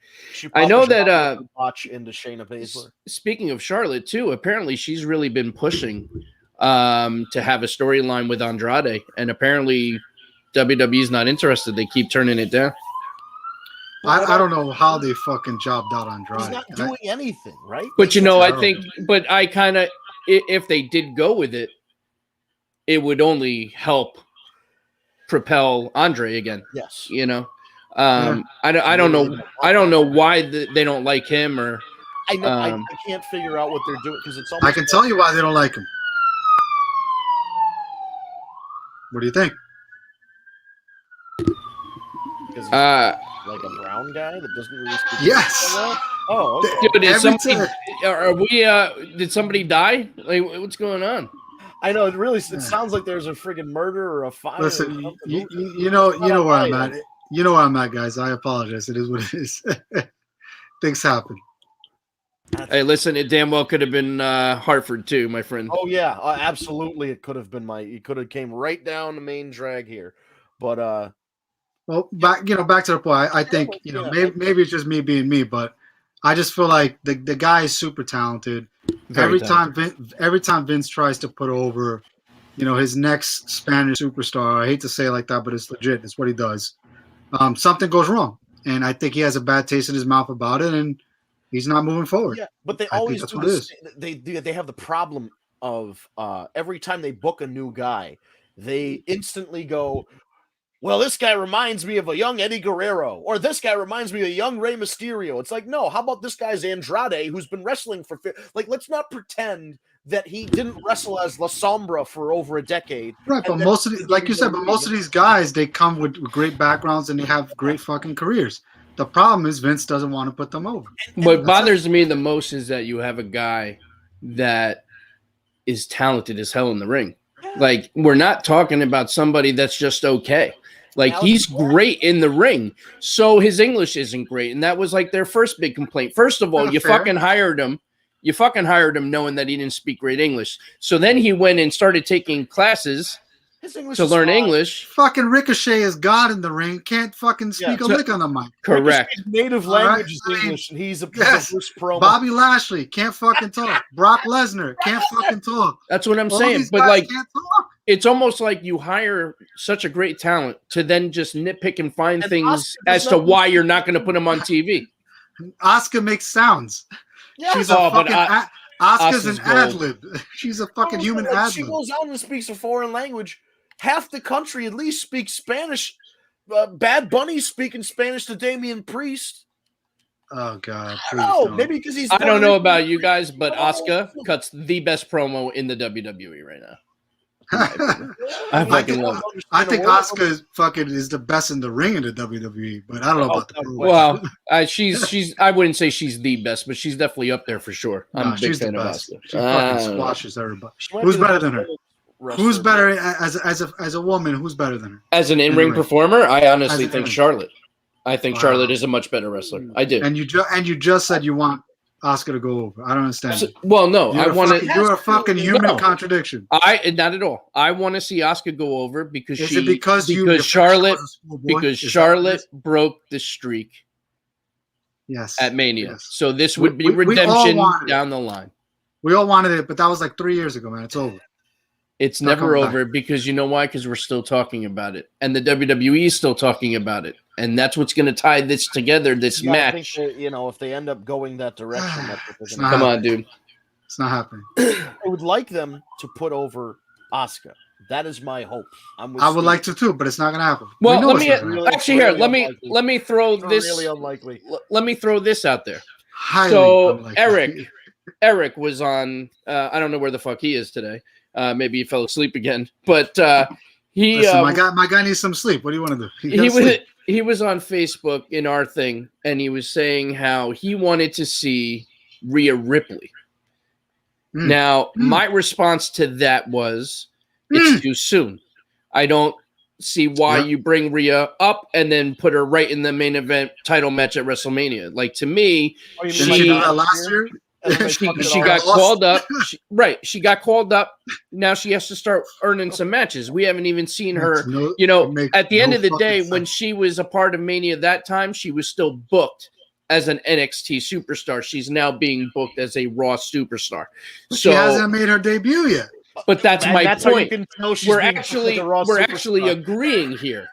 I know that watch into Shayna Baszler. Speaking of Charlotte too, apparently she's really been pushing to have a storyline with Andrade, and apparently WWE's not interested. They keep turning it down. I don't know how they fucking jobbed out Andrade. He's not doing anything, right? But I think, I kind of, if they did go with it, it would only help propel Andre again. Yes, I don't know why they don't like him, or I know I can't figure out what they're doing because it's. I can tell you why they don't like him. What do you think? Because he's like a brown guy that doesn't really speak. Yes. Oh, okay. Did somebody die? Like, what's going on? I know it sounds like there's a friggin' murder or a fire. Listen, you know where I'm at. You know where I'm at, guys. I apologize. It is what it is. Things happen. Hey, listen, it damn well could have been Hartford too, my friend. Oh yeah, absolutely. It could have been it could have came right down the main drag here, but well, back to the point. I think maybe it's just me being me, but I just feel like the guy is super talented. Every time Vince tries to put over, his next Spanish superstar, I hate to say it like that, but it's legit. It's what he does. Something goes wrong, and I think he has a bad taste in his mouth about it. And He's not moving forward. Yeah, but they I think always that's do what it this. is. They have the problem of every time they book a new guy, they instantly go, well, this guy reminds me of a young Eddie Guerrero, or this guy reminds me of a young Rey Mysterio. It's like, no, how about this guy's Andrade, who's been wrestling for like, let's not pretend that he didn't wrestle as La Sombra for over a decade. Right, but most of these, like you said, but most of these guys, they come with great backgrounds and they have great fucking careers. The problem is Vince doesn't want to put them over. What bothers me the most is that you have a guy that is talented as hell in the ring. Like, we're not talking about somebody that's just okay. Like, he's great in the ring. So his English isn't great. And that was like their first big complaint. First of all, you fucking hired him. You fucking hired him knowing that he didn't speak great English. So then he went and started taking classes to learn English. Fucking Ricochet is God in the ring. Can't fucking speak a lick on the mic. Correct. His native language is English, and he's a first promo. Bobby Lashley can't fucking talk. Brock Lesnar can't fucking talk. That's what I'm saying. But like, it's almost like you hire such a great talent to then just nitpick and find things as to why you're not going to put him on TV. Asuka makes sounds. Yeah. She's a fucking Asuka's an ad lib. She's a fucking human ad lib. She goes out and speaks a foreign language. Half the country at least speaks Spanish. Bad Bunny's speaking Spanish to Damian Priest. Oh God! No, maybe because he's. I don't know about you guys, but Asuka cuts the best promo in the WWE right now. I fucking love it. I think Asuka fucking is the best in the ring in the WWE, but I don't know about the promo. Well, she's. I wouldn't say she's the best, but she's definitely up there for sure. I'm a big fan of Asuka. She fucking squashes everybody. Who's better than her? Who's better as a woman? Who's better than her? As an in-ring performer, I honestly think Charlotte. I think Charlotte is a much better wrestler. I do. And you just said you want Asuka to go over. I don't understand. Well, no, I want to. You're a fucking human contradiction. Not at all. I want to see Asuka go over because Charlotte broke the streak. Yes. At Mania. Yes. So this would be redemption down the line. We all wanted it, but that was like 3 years ago, man. It's over. It's never over because you know why? Because we're still talking about it. And the WWE is still talking about it. And that's what's going to tie this together, this match. I think that, if they end up going that direction, that's what they're going to Come on, dude. It's not happening. I would like them to put over Asuka. That is my hope. I would like to too, but it's not going to happen. Well, let me throw this. Really unlikely. Let me throw this out there. Highly unlikely. Eric was on. I don't know where the fuck he is today. Maybe he fell asleep again, but he. Listen, my guy needs some sleep. What do you want to do? He was on Facebook in our thing, and he was saying how he wanted to see Rhea Ripley. Now, my response to that was, it's too soon. I don't see why you bring Rhea up and then put her right in the main event title match at WrestleMania. Like, to me, she did that last year. She got called up. She got called up. Now she has to start earning some matches. We haven't even seen her. At the end of the day, when she was a part of Mania that time, she was still booked as an NXT superstar. She's now being booked as a Raw superstar. She hasn't made her debut yet. But that's my point. We're actually agreeing here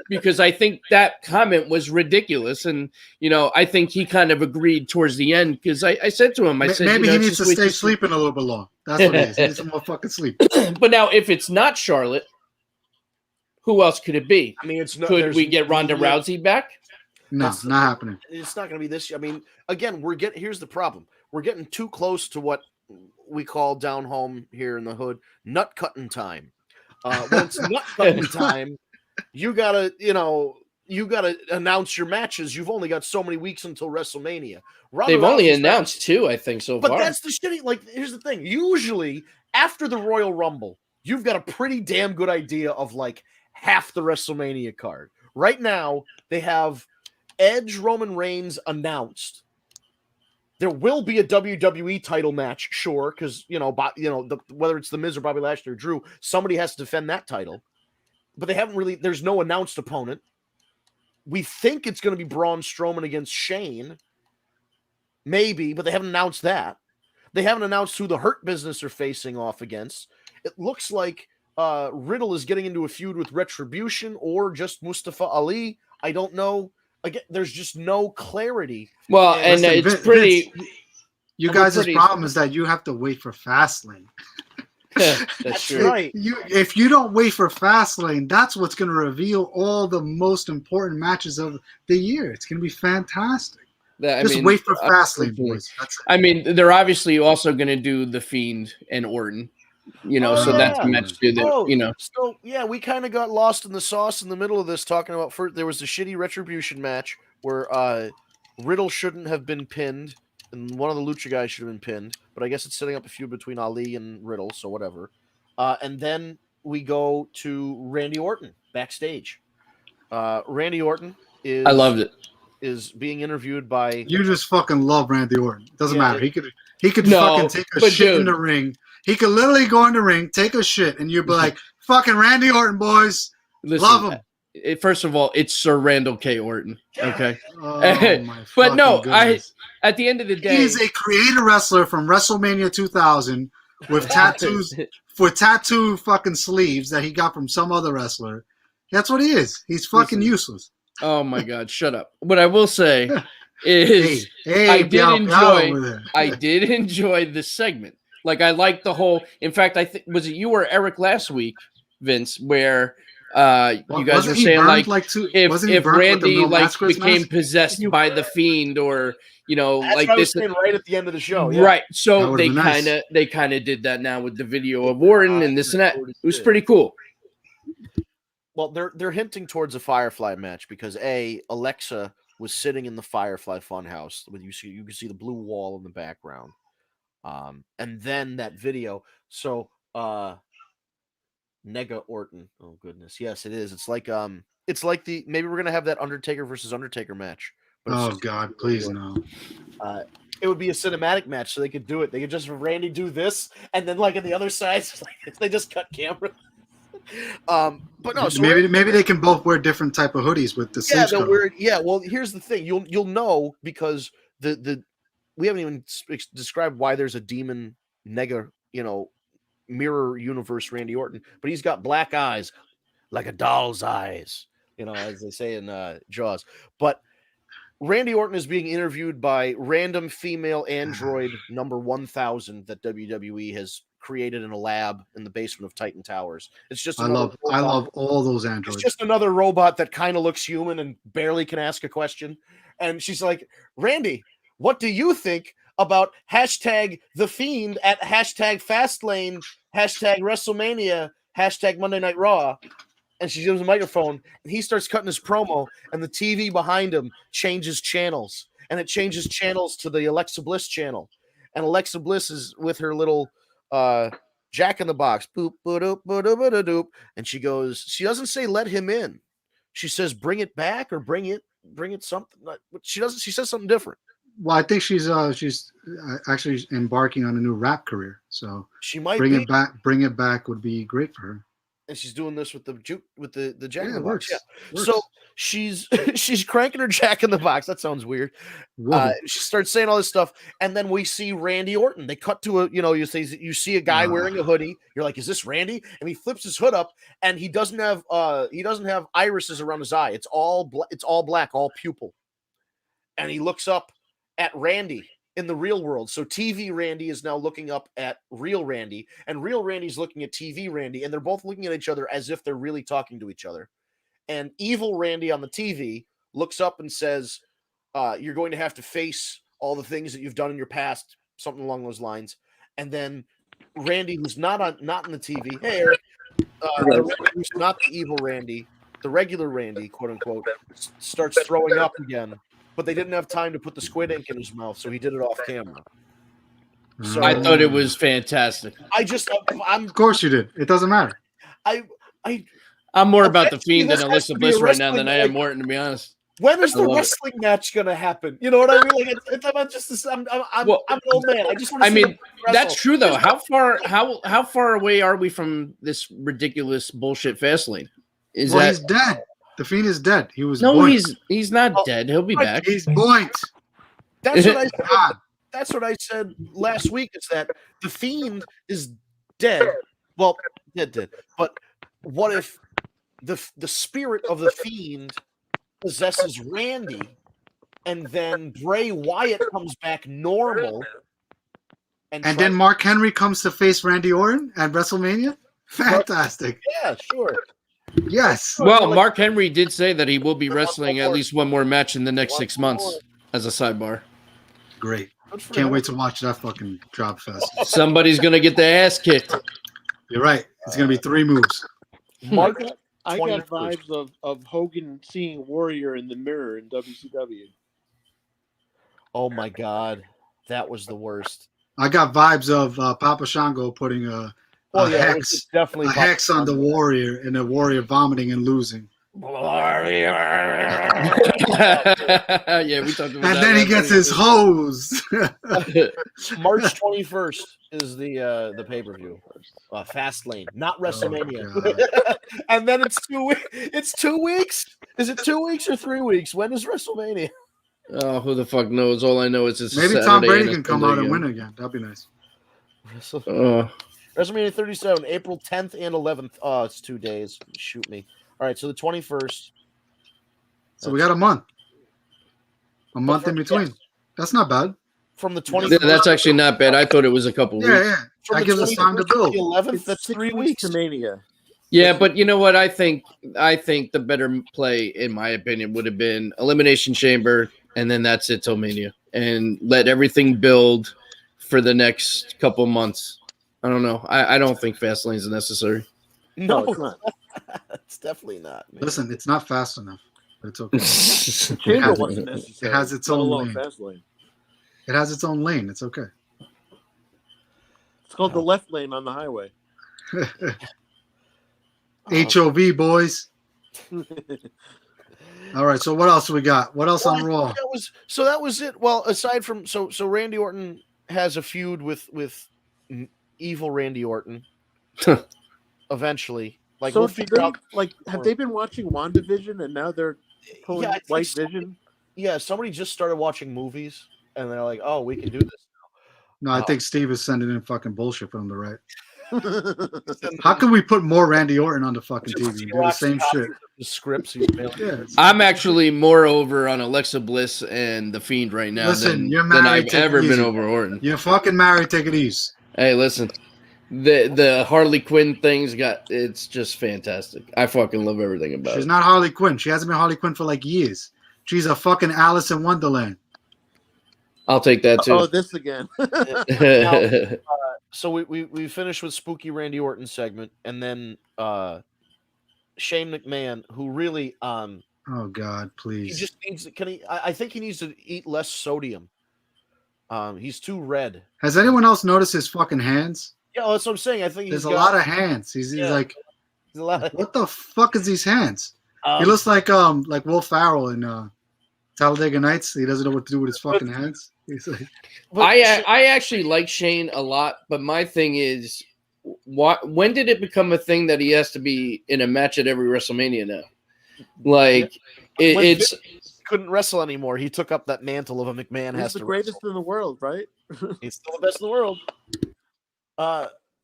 because I think that comment was ridiculous, and I think he kind of agreed towards the end because I said to him, I said maybe he needs to stay sleeping a little bit long. That's what it is. He needs some more fucking sleep. But now, if it's not Charlotte, who else could it be? I mean, could we get Ronda Rousey back? No, not happening. It's not going to be this. I mean, again, here's the problem. We're getting too close to what we call down home here in the hood nut cutting time. When it's nut cutting time, you gotta announce your matches. You've only got so many weeks until WrestleMania. They've only announced 2, I think, so far. But that's the shitty. Like, here's the thing. Usually, after the Royal Rumble, you've got a pretty damn good idea of like half the WrestleMania card. Right now, they have Edge, Roman Reigns announced. There will be a WWE title match, sure, because whether it's the Miz or Bobby Lashley or Drew, somebody has to defend that title. But they haven't really. There's no announced opponent. We think it's going to be Braun Strowman against Shane, maybe, but they haven't announced that. They haven't announced who the Hurt Business are facing off against. It looks like Riddle is getting into a feud with Retribution or just Mustafa Ali. I don't know. again, there's just no clarity. Well, and Listen, it's Vince, pretty. you we're guys' pretty- problem is that you have to wait for Fastlane. That's true. Right. If you don't wait for Fastlane, that's what's going to reveal all the most important matches of the year. It's going to be fantastic. Just wait for Fastlane, boys. That's it. I mean, they're obviously also going to do The Fiend and Orton, so that's a match too. That So yeah, we kind of got lost in the sauce in the middle of this, talking about first. There was the shitty Retribution match where Riddle shouldn't have been pinned, and one of the Lucha guys should have been pinned. But I guess it's setting up a feud between Ali and Riddle, so whatever. And then we go to Randy Orton backstage. Randy Orton is I loved it. Is being interviewed by. You just fucking love Randy Orton. It doesn't matter. He could No, fucking take a shit in the ring. He could literally go in the ring, take a shit, and you'd be like, "Fucking Randy Orton, boys, love him." First of all, it's Sir Randall K. Orton. Okay, Oh, my but no, goodness. At the end of the day, He's a creative wrestler from WrestleMania 2000 with tattoos, with tattoo fucking sleeves that he got from some other wrestler. That's what he is. He's fucking useless. Oh my God, shut up. What I will say is I did enjoy this segment. Like, I liked the whole, in fact, I think, was it you or Eric last week, Vince, where you guys were saying if Randy became possessed by the Fiend, or That's this right at the end of the show, yeah. Right? So they kind of did that now with the video of Orton and this and that. It was pretty cool. Well, they're hinting towards a Firefly match because Alexa was sitting in the Firefly Funhouse with you can see the blue wall in the background, and then that video. So Nega Orton. Oh goodness, yes, it is. It's like maybe we're gonna have that Undertaker versus Undertaker match. Oh God, please no. It would be a cinematic match, so they could do it. They could just have Randy do this, and then like on the other side, they just cut camera. But no, so maybe they can both wear different type of hoodies with the sleeves. Well, here's the thing: you'll know because we haven't even described why there's a demon Nega, mirror universe Randy Orton, but he's got black eyes like a doll's eyes, as they say in Jaws. But Randy Orton is being interviewed by random female android number 1000 that WWE has created in a lab in the basement of Titan Towers. It's just I love all those androids. It's just another robot that kind of looks human and barely can ask a question. And she's like, Randy, what do you think about hashtag the Fiend at hashtag Fastlane, hashtag WrestleMania, hashtag Monday Night Raw? And she gives him a microphone, and he starts cutting his promo, and the TV behind him changes channels, and it changes channels to the Alexa Bliss channel. And Alexa Bliss is with her little Jack in the Box, boop, boop, boop, boop, boop, and she goes, she doesn't say let him in. She says bring it back or bring it something. She doesn't. She says something different. Well, I think she's actually embarking on a new rap career. So she might bring it back would be great for her. And she's doing this with the Jack in the Box. Box. Yeah. So she's cranking her Jack in the Box. That sounds weird. She starts saying all this stuff, and then we see Randy Orton. They cut to you see a guy wearing a hoodie. You're like, is this Randy? And he flips his hood up, and he doesn't have irises around his eye. It's all black, all pupil. And he looks up at Randy in the real world. So TV Randy is now looking up at real Randy, and real Randy's looking at TV Randy, and they're both looking at each other as if they're really talking to each other. And evil Randy on the TV looks up and says, you're going to have to face all the things that you've done in your past, something along those lines. And then Randy, who's not in the TV, hey Eric, who's not the evil Randy, the regular Randy, quote unquote, starts throwing up again. But they didn't have time to put the squid ink in his mouth, so he did it off camera. So I thought it was fantastic. Of course you did. It doesn't matter. I'm more about the Fiend than Alexa Bliss right now than I am Orton, to be honest. When is the wrestling match gonna happen? You know what I mean? Like it's about just this. I'm an old man. I just want to. I mean, that's true though. How far away are we from this ridiculous bullshit Fastlane? He's dead. The Fiend is dead. He was he's not dead. He'll be back. He's boinked. That's what I said. That's what I said last week. Is that the Fiend is dead? Well, dead. But what if the spirit of the Fiend possesses Randy, and then Bray Wyatt comes back normal. And then Mark Henry comes to face Randy Orton at WrestleMania? Fantastic. Yeah, sure. Yes. Well, Mark Henry did say that he will be wrestling at least one more match in the next 6 months as a sidebar. Great. Can't wait to watch that fucking drop fest. Somebody's going to get their ass kicked. You're right. It's going to be 3 moves. Mark, I got vibes of Hogan seeing Warrior in the mirror in WCW. Oh my God. That was the worst. I got vibes of Papa Shango putting a hex on the Warrior and the Warrior vomiting and losing. Warrior. Yeah, we talked about that. And then he gets his hose. March 21st is the pay-per-view. Fastlane, not WrestleMania. Oh, and then it's 2 weeks. It's 2 weeks? Is it 2 weeks or 3 weeks? When is WrestleMania? Oh, who the fuck knows? All I know is it's maybe Saturday Tom Brady can come out and win again. That'd be nice. WrestleMania 37, April 10th and 11th. Oh, it's 2 days. Shoot me. All right, so the 21st. So we got a month. A month in between. Yes. That's not bad. From the 21st. Yeah, that's actually not bad. I thought it was a couple weeks. Yeah. That gives us time to build. The 11th, that's 3 weeks to Mania. Yeah, but you know what? I think the better play, in my opinion, would have been Elimination Chamber, and then that's it till Mania, and let everything build for the next couple months. I don't know. I don't think Fastlane is necessary. No, it's not. It's definitely not. Man. Listen, it's not fast enough, but it's okay. Chamber wasn't necessary. It has its own lane. It has its own lane. It's okay. It's called the left lane on the highway. HOV, boys. All right, so what else we got? What else on Raw? That was it. Well, aside from so Randy Orton has a feud with evil Randy Orton. Eventually, like so we'll figure out. Like, have they been watching WandaVision and now they're pulling White Vision? Yeah, somebody just started watching movies and they're like, "Oh, we can do this now." No, I think Steve is sending in fucking bullshit from the right. How can we put more Randy Orton on the fucking TV? Do the same shit. The scripts he's mailing. Yeah. I'm actually more over on Alexa Bliss and The Fiend right now than I've ever been over Orton. You're fucking married. Take it easy. Hey, listen. The Harley Quinn it's just fantastic. I fucking love everything about it. She's not Harley Quinn. She hasn't been Harley Quinn for like years. She's a fucking Alice in Wonderland. I'll take that too. Oh, this again. Now, so we finished with spooky Randy Orton segment, and then Shane McMahon, who really oh God, please. he just needs. I think he needs to eat less sodium. He's too red. Has anyone else noticed his fucking hands? Yeah, that's what I'm saying. I think there's a lot of hands. He's like, a lot of, what the fuck is these hands? He looks like Will Ferrell in Talladega Nights. He doesn't know what to do with his fucking hands. He's like, I actually like Shane a lot, but my thing is, when did it become a thing that he has to be in a match at every WrestleMania now? Like it's couldn't wrestle anymore. He took up that mantle of a McMahon. He's the greatest in the world, right? He's still the best in the world.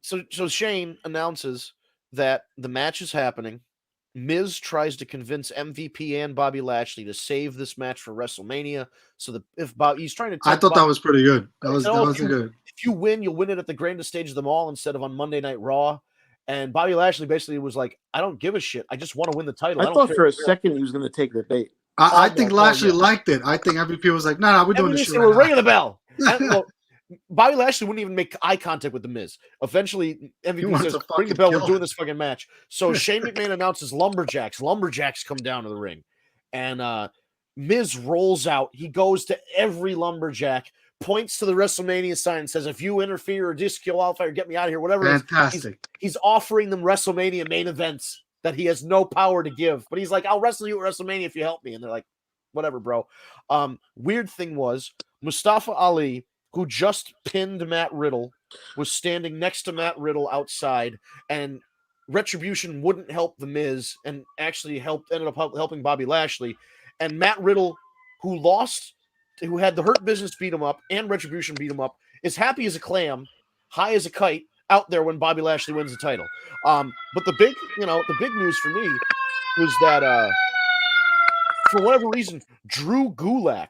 So Shane announces that the match is happening. Miz tries to convince MVP and Bobby Lashley to save this match for WrestleMania. So that if he's trying to, I thought that was pretty good. That was good. If you win, you'll win it at the grandest stage of them all instead of on Monday Night Raw. And Bobby Lashley basically was like, "I don't give a shit. I just want to win the title." I thought for a second he was going to take the bait. I think Lashley liked it. I think MVP was like, "No, we're doing this shit. We're ringing the bell." Bobby Lashley wouldn't even make eye contact with the Miz. Eventually, MVP says, "Ring the bell. We're doing this fucking match." So Shane McMahon announces Lumberjacks. Lumberjacks come down to the ring, and Miz rolls out. He goes to every Lumberjack, points to the WrestleMania sign, and says, "If you interfere or disqualify or get me out of here, whatever." Fantastic. He's offering them WrestleMania main events that he has no power to give, but he's like, "I'll wrestle you at WrestleMania if you help me." And they're like, "Whatever, bro." Weird thing was Mustafa Ali, who just pinned Matt Riddle, was standing next to Matt Riddle outside, and Retribution wouldn't help The Miz and actually ended up helping Bobby Lashley. And Matt Riddle, who lost, who had the Hurt Business beat him up and Retribution beat him up, is happy as a clam, high as a kite, out there when Bobby Lashley wins the title. But the big news for me was that for whatever reason, Drew Gulak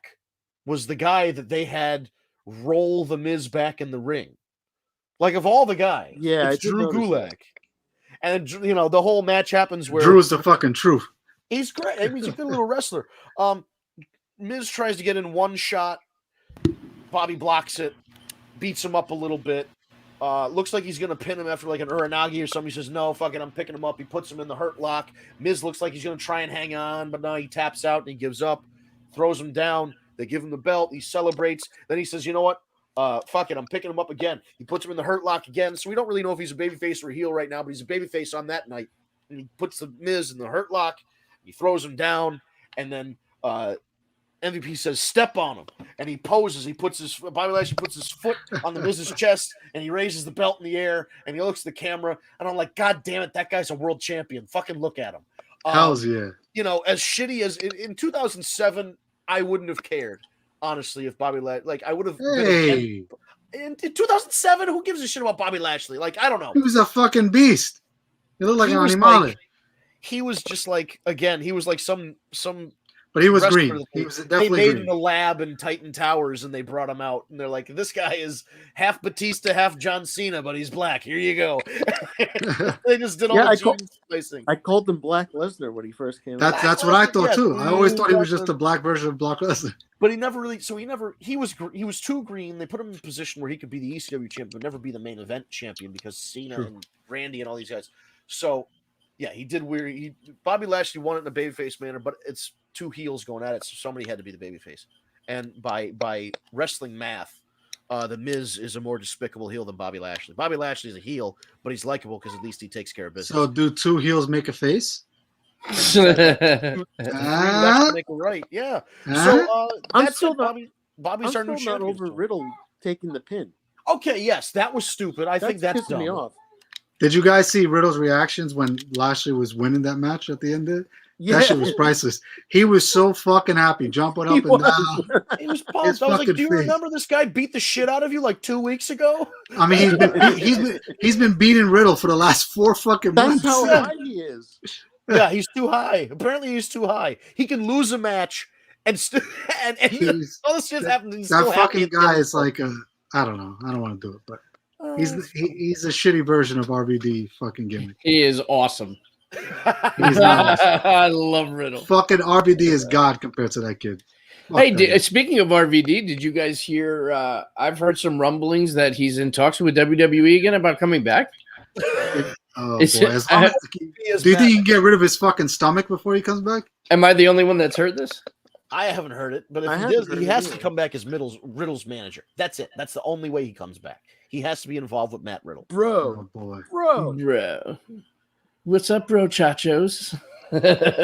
was the guy that they had roll the Miz back in the ring. Like, of all the guys, Yeah, it's I did Drew notice Gulak. that. And, the whole match happens where Drew is the fucking truth. he's great. I mean, he's a good little wrestler. Miz tries to get in one shot. Bobby blocks it, beats him up a little bit. Looks like he's going to pin him after like an Uranagi or something. He says, no, fuck it, I'm picking him up. He puts him in the hurt lock. Miz looks like he's going to try and hang on, but no, he taps out and he gives up, throws him down. They give him the belt. He celebrates. Then he says, you know what? Fuck it, I'm picking him up again. He puts him in the hurt lock again. So we don't really know if he's a babyface or a heel right now, but he's a babyface on that night. And he puts the Miz in the hurt lock. He throws him down, and then MVP says, step on him. And he poses. Bobby Lashley puts his foot on the Miz's chest, and he raises the belt in the air, and he looks at the camera, and I'm like, God damn it, that guy's a world champion. Fucking look at him. Hells yeah. As shitty as in 2007, I wouldn't have cared, honestly, if Bobby Lashley, like, I would have Hey. in 2007, who gives a shit about Bobby Lashley? Like, I don't know. He was a fucking beast. He looked like He an was animal. like- He was just like, again, he was like some But he was wrestler green. that He was they definitely made green. in the lab in Titan Towers, and they brought him out, and they're like, this guy is half Batista, half John Cena, but he's black. Here you go. They just did all Yeah, the I call- gene splicing. I called him Black Lesnar when he first came out. That's what I thought Yeah. too. I always thought he was just a black version of Brock Lesnar. But he never really. So he was too green. They put him in a position where he could be the ECW champion, but never be the main event champion because Cena True. and Randy and all these guys. So yeah, he did weird. Bobby Lashley won it in a babyface manner, but it's two heels going at it, so somebody had to be the babyface. And by wrestling math, the Miz is a more despicable heel than Bobby Lashley. Bobby Lashley is a heel, but he's likable because at least he takes care of business. So do two heels make a face? Left to make a right, yeah. So I'm that's still it. not- Bobby's our I'm new still not champion. over Riddle taking the pin. Okay, yes, that was stupid. I think that's pissing me dumb. off. Did you guys see Riddle's reactions when Lashley was winning that match at the end of it? Yeah, That shit was priceless. He was so fucking happy, jumping He up and was. down. He was pumped. His I was like, fucking "Do you face. remember this guy beat the shit out of you like 2 weeks ago?" I mean, he's been beating Riddle for the last 4 fucking That's months. how Yeah. high he is. Yeah, he's too high. Apparently, he's too high. He can lose a match and and He's- all this shit happens. He's that still happy fucking at the end guy of is it. like I don't know. I don't want to do it, but It's he's a shitty version of RVD fucking gimmick. He is awesome. He's not awesome. I love Riddle. Fucking RVD is God compared to that kid. Fuck Hey, that guy. speaking of RVD, did you guys hear? I've heard some rumblings that he's in talks with WWE again about coming back. Oh It's- boy! As long as, He is do you think back. he can get rid of his fucking stomach before he comes back? Am I the only one that's heard this? I haven't heard it, but if I he haven't does, heard he it has either. to come back as Riddle's manager. That's it. That's the only way he comes back. He has to be involved with Matt Riddle. Oh Bro, boy! bro. Bro, what's up, bro, chachos?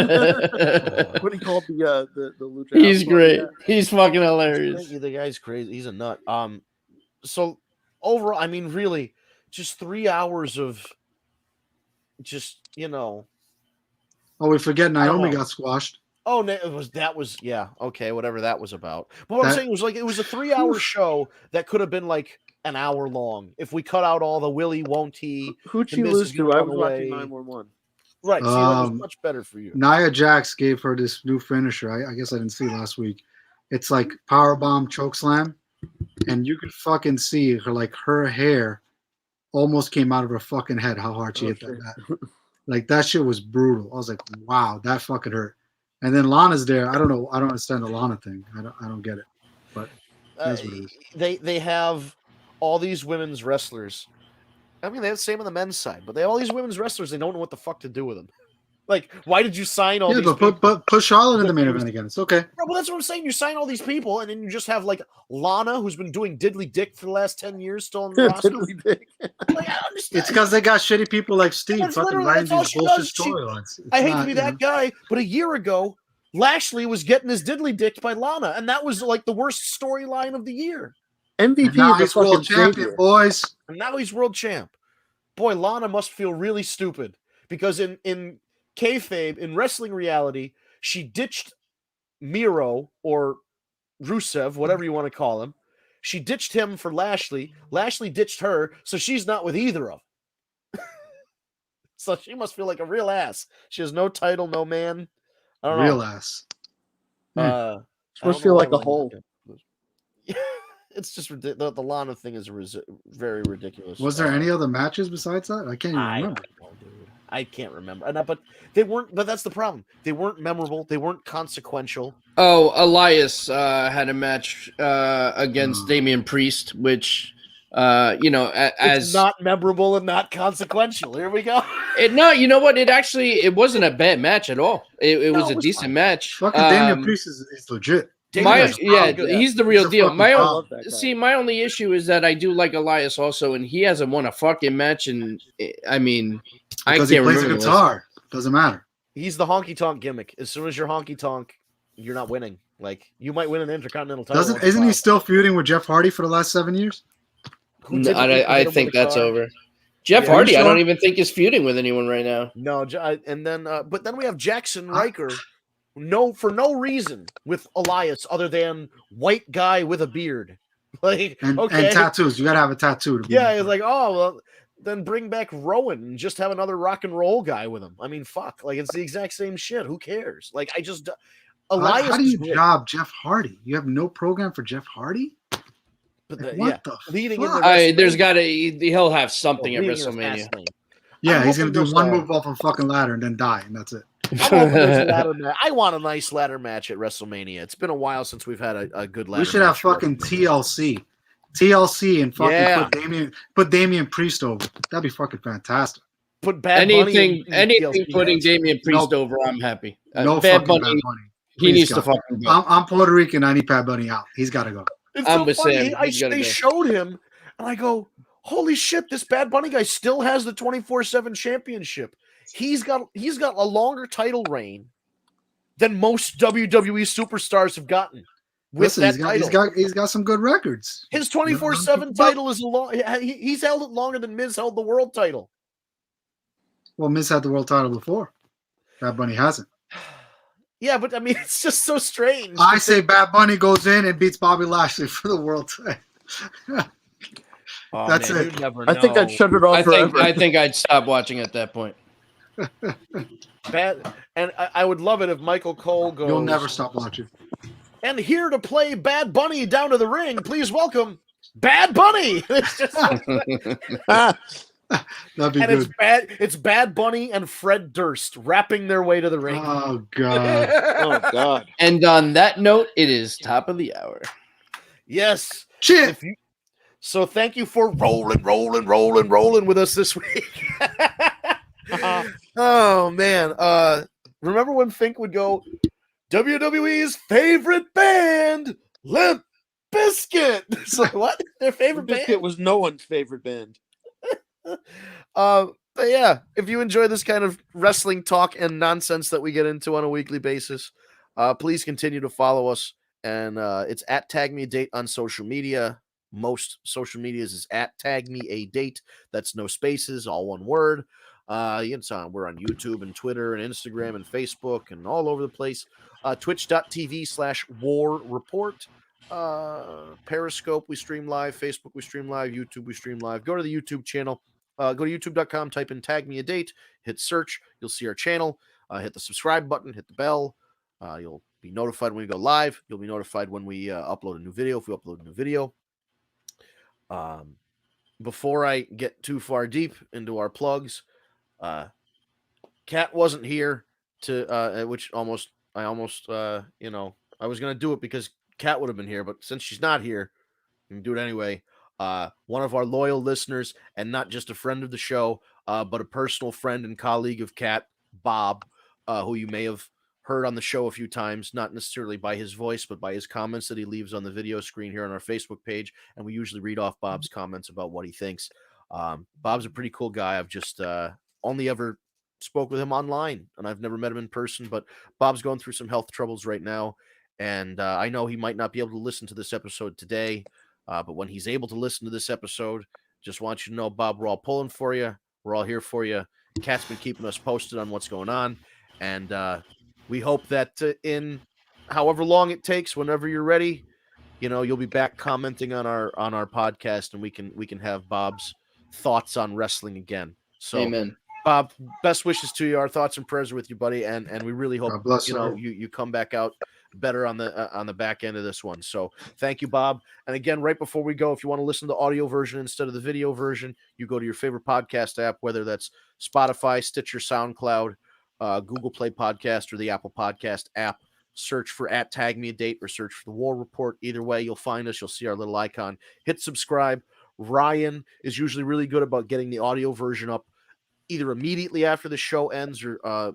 What do you call the Lucha He's House great. podcast? He's fucking hilarious. The guy's crazy. He's a nut. So overall, I mean, really, just 3 hours of just Oh, we forget I don't Naomi know. got squashed. Oh, no, that was yeah, okay, whatever that was about. But what I'm That- saying was like it was a 3 hour show that could have been like an hour long if we cut out all the Willie won't he. Who'd The she Miz lose is to? gonna I run was away. watching 911. Right, see, that was Um, much better for you. Nia Jax gave her this new finisher. I guess I didn't see last week. It's like powerbomb chokeslam, and you could fucking see her hair almost came out of her fucking head. How hard she Oh, hit shit. that. Like that shit was brutal. I was like, wow, that fucking hurt. And then Lana's there. I don't know. I don't understand the Lana thing. I don't get it. That's what it is. They have all these women's wrestlers. I mean, they have the same on the men's side, but they have all these women's wrestlers. They don't know what the fuck to do with them. Like, why did you sign all Yeah, these? but put Charlotte in the main event again. It's okay. Bro, well, that's what I'm saying. You sign all these people, and then you just have like Lana, who's been doing diddly dick for the last 10 years, still on the roster. Diddly dick. Like, I don't understand. It's because they got shitty people like Steve That's fucking literally- writing that's all these she bullshit does. She- storylines. It's I hate to not, be you that know. guy, but a year ago, Lashley was getting his diddly dicked by Lana, and that was like the worst storyline of the year. MVP And now is a he's fucking world champion, savior. boys. And now he's world champ. Boy, Lana must feel really stupid because in kayfabe, in wrestling reality, she ditched Miro or Rusev, whatever you want to call him. She ditched him for Lashley. Lashley ditched her, so she's not with either of them. So she must feel like a real ass. She has no title, no man. I don't Real know. ass. I Supposed don't to feel know like why a hole. It's just the Lana thing is very ridiculous. Was there any other matches besides that? I can't even I remember. don't know, dude. I can't remember. But they weren't. But that's the problem. They weren't memorable. They weren't consequential. Oh, Elias had a match against Damian Priest, which It's not memorable and not consequential. Here we go. you know what? It wasn't a bad match at all. It was a decent fine. match. Fucking Damian Priest is legit. He's the real He's a deal. fucking problem. My only issue is that I do like Elias also, and he hasn't won a fucking match. And I mean, Because I he can't plays a remember. guitar. Doesn't matter. He's the honky tonk gimmick. As soon as you're honky tonk, you're not winning. Like you might win an Intercontinental title. Isn't he still feuding with Jeff Hardy for the last 7 years? No, I think that's over. Jeff Yeah, Hardy, sure? I don't even think is feuding with anyone right now. No, and then but then we have Jackson Riker. No, for no reason with Elias other than white guy with a beard. Like And okay, tattoos. You gotta have a tattoo. To be yeah, it's like oh well, then bring back Rowan and just have another rock and roll guy with him. I mean, fuck, like it's the exact same shit. Who cares? Like I just Elias. How do is you great. job Jeff Hardy? You have no program for Jeff Hardy? But Like, the, what yeah, the leading fuck? into WrestleMania. There's got to he'll have something at Leading into WrestleMania. Fastlane. Yeah, I'm he's gonna hoping do there's one a- move off a fucking ladder and then die, and that's it. I'm hoping there's a ladder match. I want a nice ladder match at WrestleMania. It's been a while since we've had a good ladder. We should have match. fucking TLC and fucking Yeah. put Damian Priest over. That'd be fucking fantastic. Put Bad Bunny anything in TLC putting match. Damian Priest No. over, I'm happy. No Bad fucking Bunny, Bad Bunny. he Please, needs to God. fucking go. I'm Puerto Rican. I need Pat Bunny out. He's got to go. It's I'm so with funny. Sam. He's gotta They go. showed him, and I go, "Holy shit! This Bad Bunny guy still has the 24/7 championship. He's got a longer title reign than most WWE superstars have gotten with Listen, that title. he's got some good records. His 24/7 title is a long. He's held it longer than Miz held the world title. Well, Miz had the world title before. Bad Bunny hasn't. Yeah, but I mean, it's just so strange. I say Bad Bunny goes in and beats Bobby Lashley for the world title. Oh, That's man, it. you never I think know. I'd shut it off forever. I think I'd stop watching at that point. Bad, and I would love it if Michael Cole goes. You'll never stop watching. And here to play Bad Bunny down to the ring, please welcome Bad Bunny. It's just, That'd be and good. it's Bad Bunny and Fred Durst rapping their way to the ring. Oh god. Oh God. And on that note, it is top of the hour. Yes. Shit. So thank you for rolling with us this week. Oh man. Remember when Fink would go, WWE's favorite band, Limp Bizkit. It's like, what? Their favorite band? Biscuit was no one's favorite band. But yeah, if you enjoy this kind of wrestling talk and nonsense that we get into on a weekly basis, please continue to follow us. And it's at Tag Me a Date on social media. Most social medias is at Tag Me a Date. That's no spaces, all one word. We're on YouTube and Twitter and Instagram and Facebook and all over the place. Twitch.tv/War Report. Periscope, we stream live. Facebook, we stream live. YouTube, we stream live. Go to the YouTube channel. Go to youtube.com, type in Tag Me a Date, hit search. You'll see our channel. Hit the subscribe button, hit the bell. You'll be notified when we go live. You'll be notified when we upload a new video, if we upload a new video. Before I get too far deep into our plugs, Kat wasn't here to, which I was going to do it because Kat would have been here, but since she's not here, we can do it anyway. One of our loyal listeners, and not just a friend of the show, but a personal friend and colleague of Kat, Bob, who you may have heard on the show a few times, not necessarily by his voice, but by his comments that he leaves on the video screen here on our Facebook page. And we usually read off Bob's comments about what he thinks. Bob's a pretty cool guy. I've just only ever spoke with him online, and I've never met him in person, but Bob's going through some health troubles right now. And I know he might not be able to listen to this episode today, but when he's able to listen to this episode, just want you to know, Bob, we're all pulling for you. We're all here for you. Kat's been keeping us posted on what's going on. And we hope that in however long it takes, whenever you're ready, you'll be back commenting on our podcast, and we can have Bob's thoughts on wrestling again. So, Amen. Bob, best wishes to you. Our thoughts and prayers are with you, buddy, and we really hope God bless you. you come back out better on the back end of this one. So thank you, Bob. And again, right before we go, if you want to listen to the audio version instead of the video version, you go to your favorite podcast app, whether that's Spotify, Stitcher, SoundCloud, Google Play Podcast, or the Apple Podcast app. Search for @TagMeADate or search for the War Report. Either way, you'll find us. You'll see our little icon. Hit subscribe. Ryan is usually really good about getting the audio version up either immediately after the show ends or,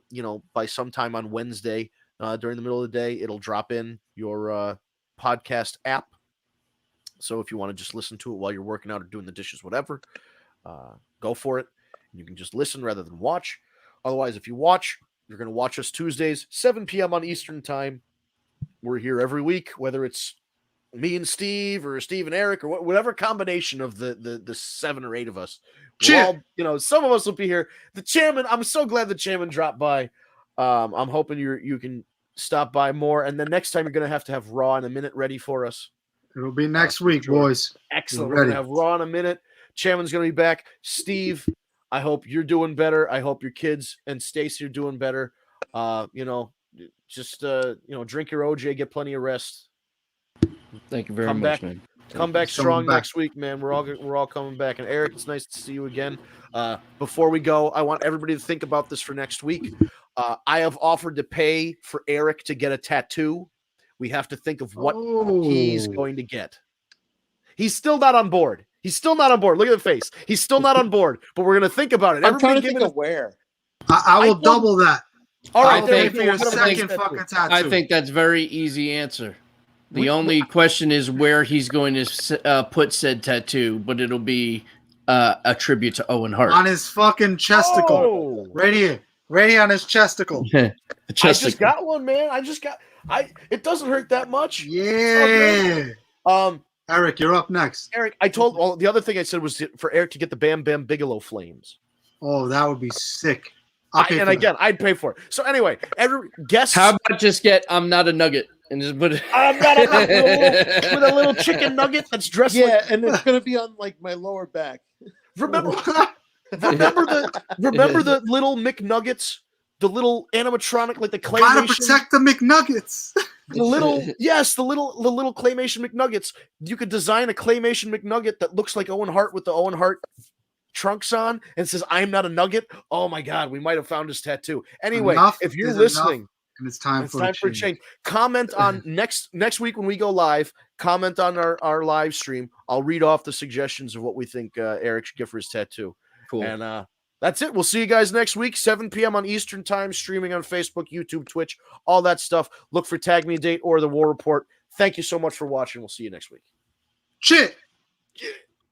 by sometime on Wednesday during the middle of the day. It'll drop in your podcast app. So if you want to just listen to it while you're working out or doing the dishes, whatever, go for it. You can just listen rather than watch. Otherwise, if you watch, you're going to watch us Tuesdays, 7 p.m. on Eastern time. We're here every week, whether it's me and Steve or Steve and Eric or whatever combination of the 7 or 8 of us. We'll all, some of us will be here. The chairman, I'm so glad the chairman dropped by. I'm hoping you can stop by more. And then next time you're going to have Raw in a minute ready for us. It'll be next week, boys. Excellent. We're going to have Raw in a minute. Chairman's going to be back. Steve, I hope you're doing better. I hope your kids and Stacy are doing better. Drink your OJ, get plenty of rest. Thank you very much, man. Come back strong next week, man. We're all coming back. And Eric, it's nice to see you again. Before we go, I want everybody to think about this for next week. I have offered to pay for Eric to get a tattoo. We have to think of what he's going to get. He's still not on board. Look at the face. He's still not on board, but we're going to think about it. I'm trying to think of where. I will double that. All right, I think that's very easy answer. The only question is where he's going to put said tattoo, but it'll be a tribute to Owen Hart. On his fucking chesticle. Oh. Right here on his chesticle. I just got one, man. It doesn't hurt that much. Yeah. Eric, you're up next. Eric, the other thing I said was for Eric to get the Bam Bam Bigelow flames. Oh, that would be sick. I'd pay for it. So anyway, how about just get I'm not a nugget and just put it I'm not a nugget with a little chicken nugget that's dressed and it's gonna be on like my lower back. Remember the little McNuggets, the little animatronic, like the claymation. Gotta protect the McNuggets. The little claymation McNuggets. You could design a claymation McNugget that looks like Owen Hart with the Owen Hart trunks on and says, "I'm not a nugget." Oh my God, we might have found his tattoo. Anyway, if you're listening, and it's time for a change. Comment on next week when we go live. Comment on our live stream. I'll read off the suggestions of what we think Eric should get for his tattoo. Cool. And that's it. We'll see you guys next week, 7 p.m. on Eastern time, streaming on Facebook, YouTube, Twitch, all that stuff. Look for Tag Me a Date or the War Report. Thank you so much for watching. We'll see you next week. Shit.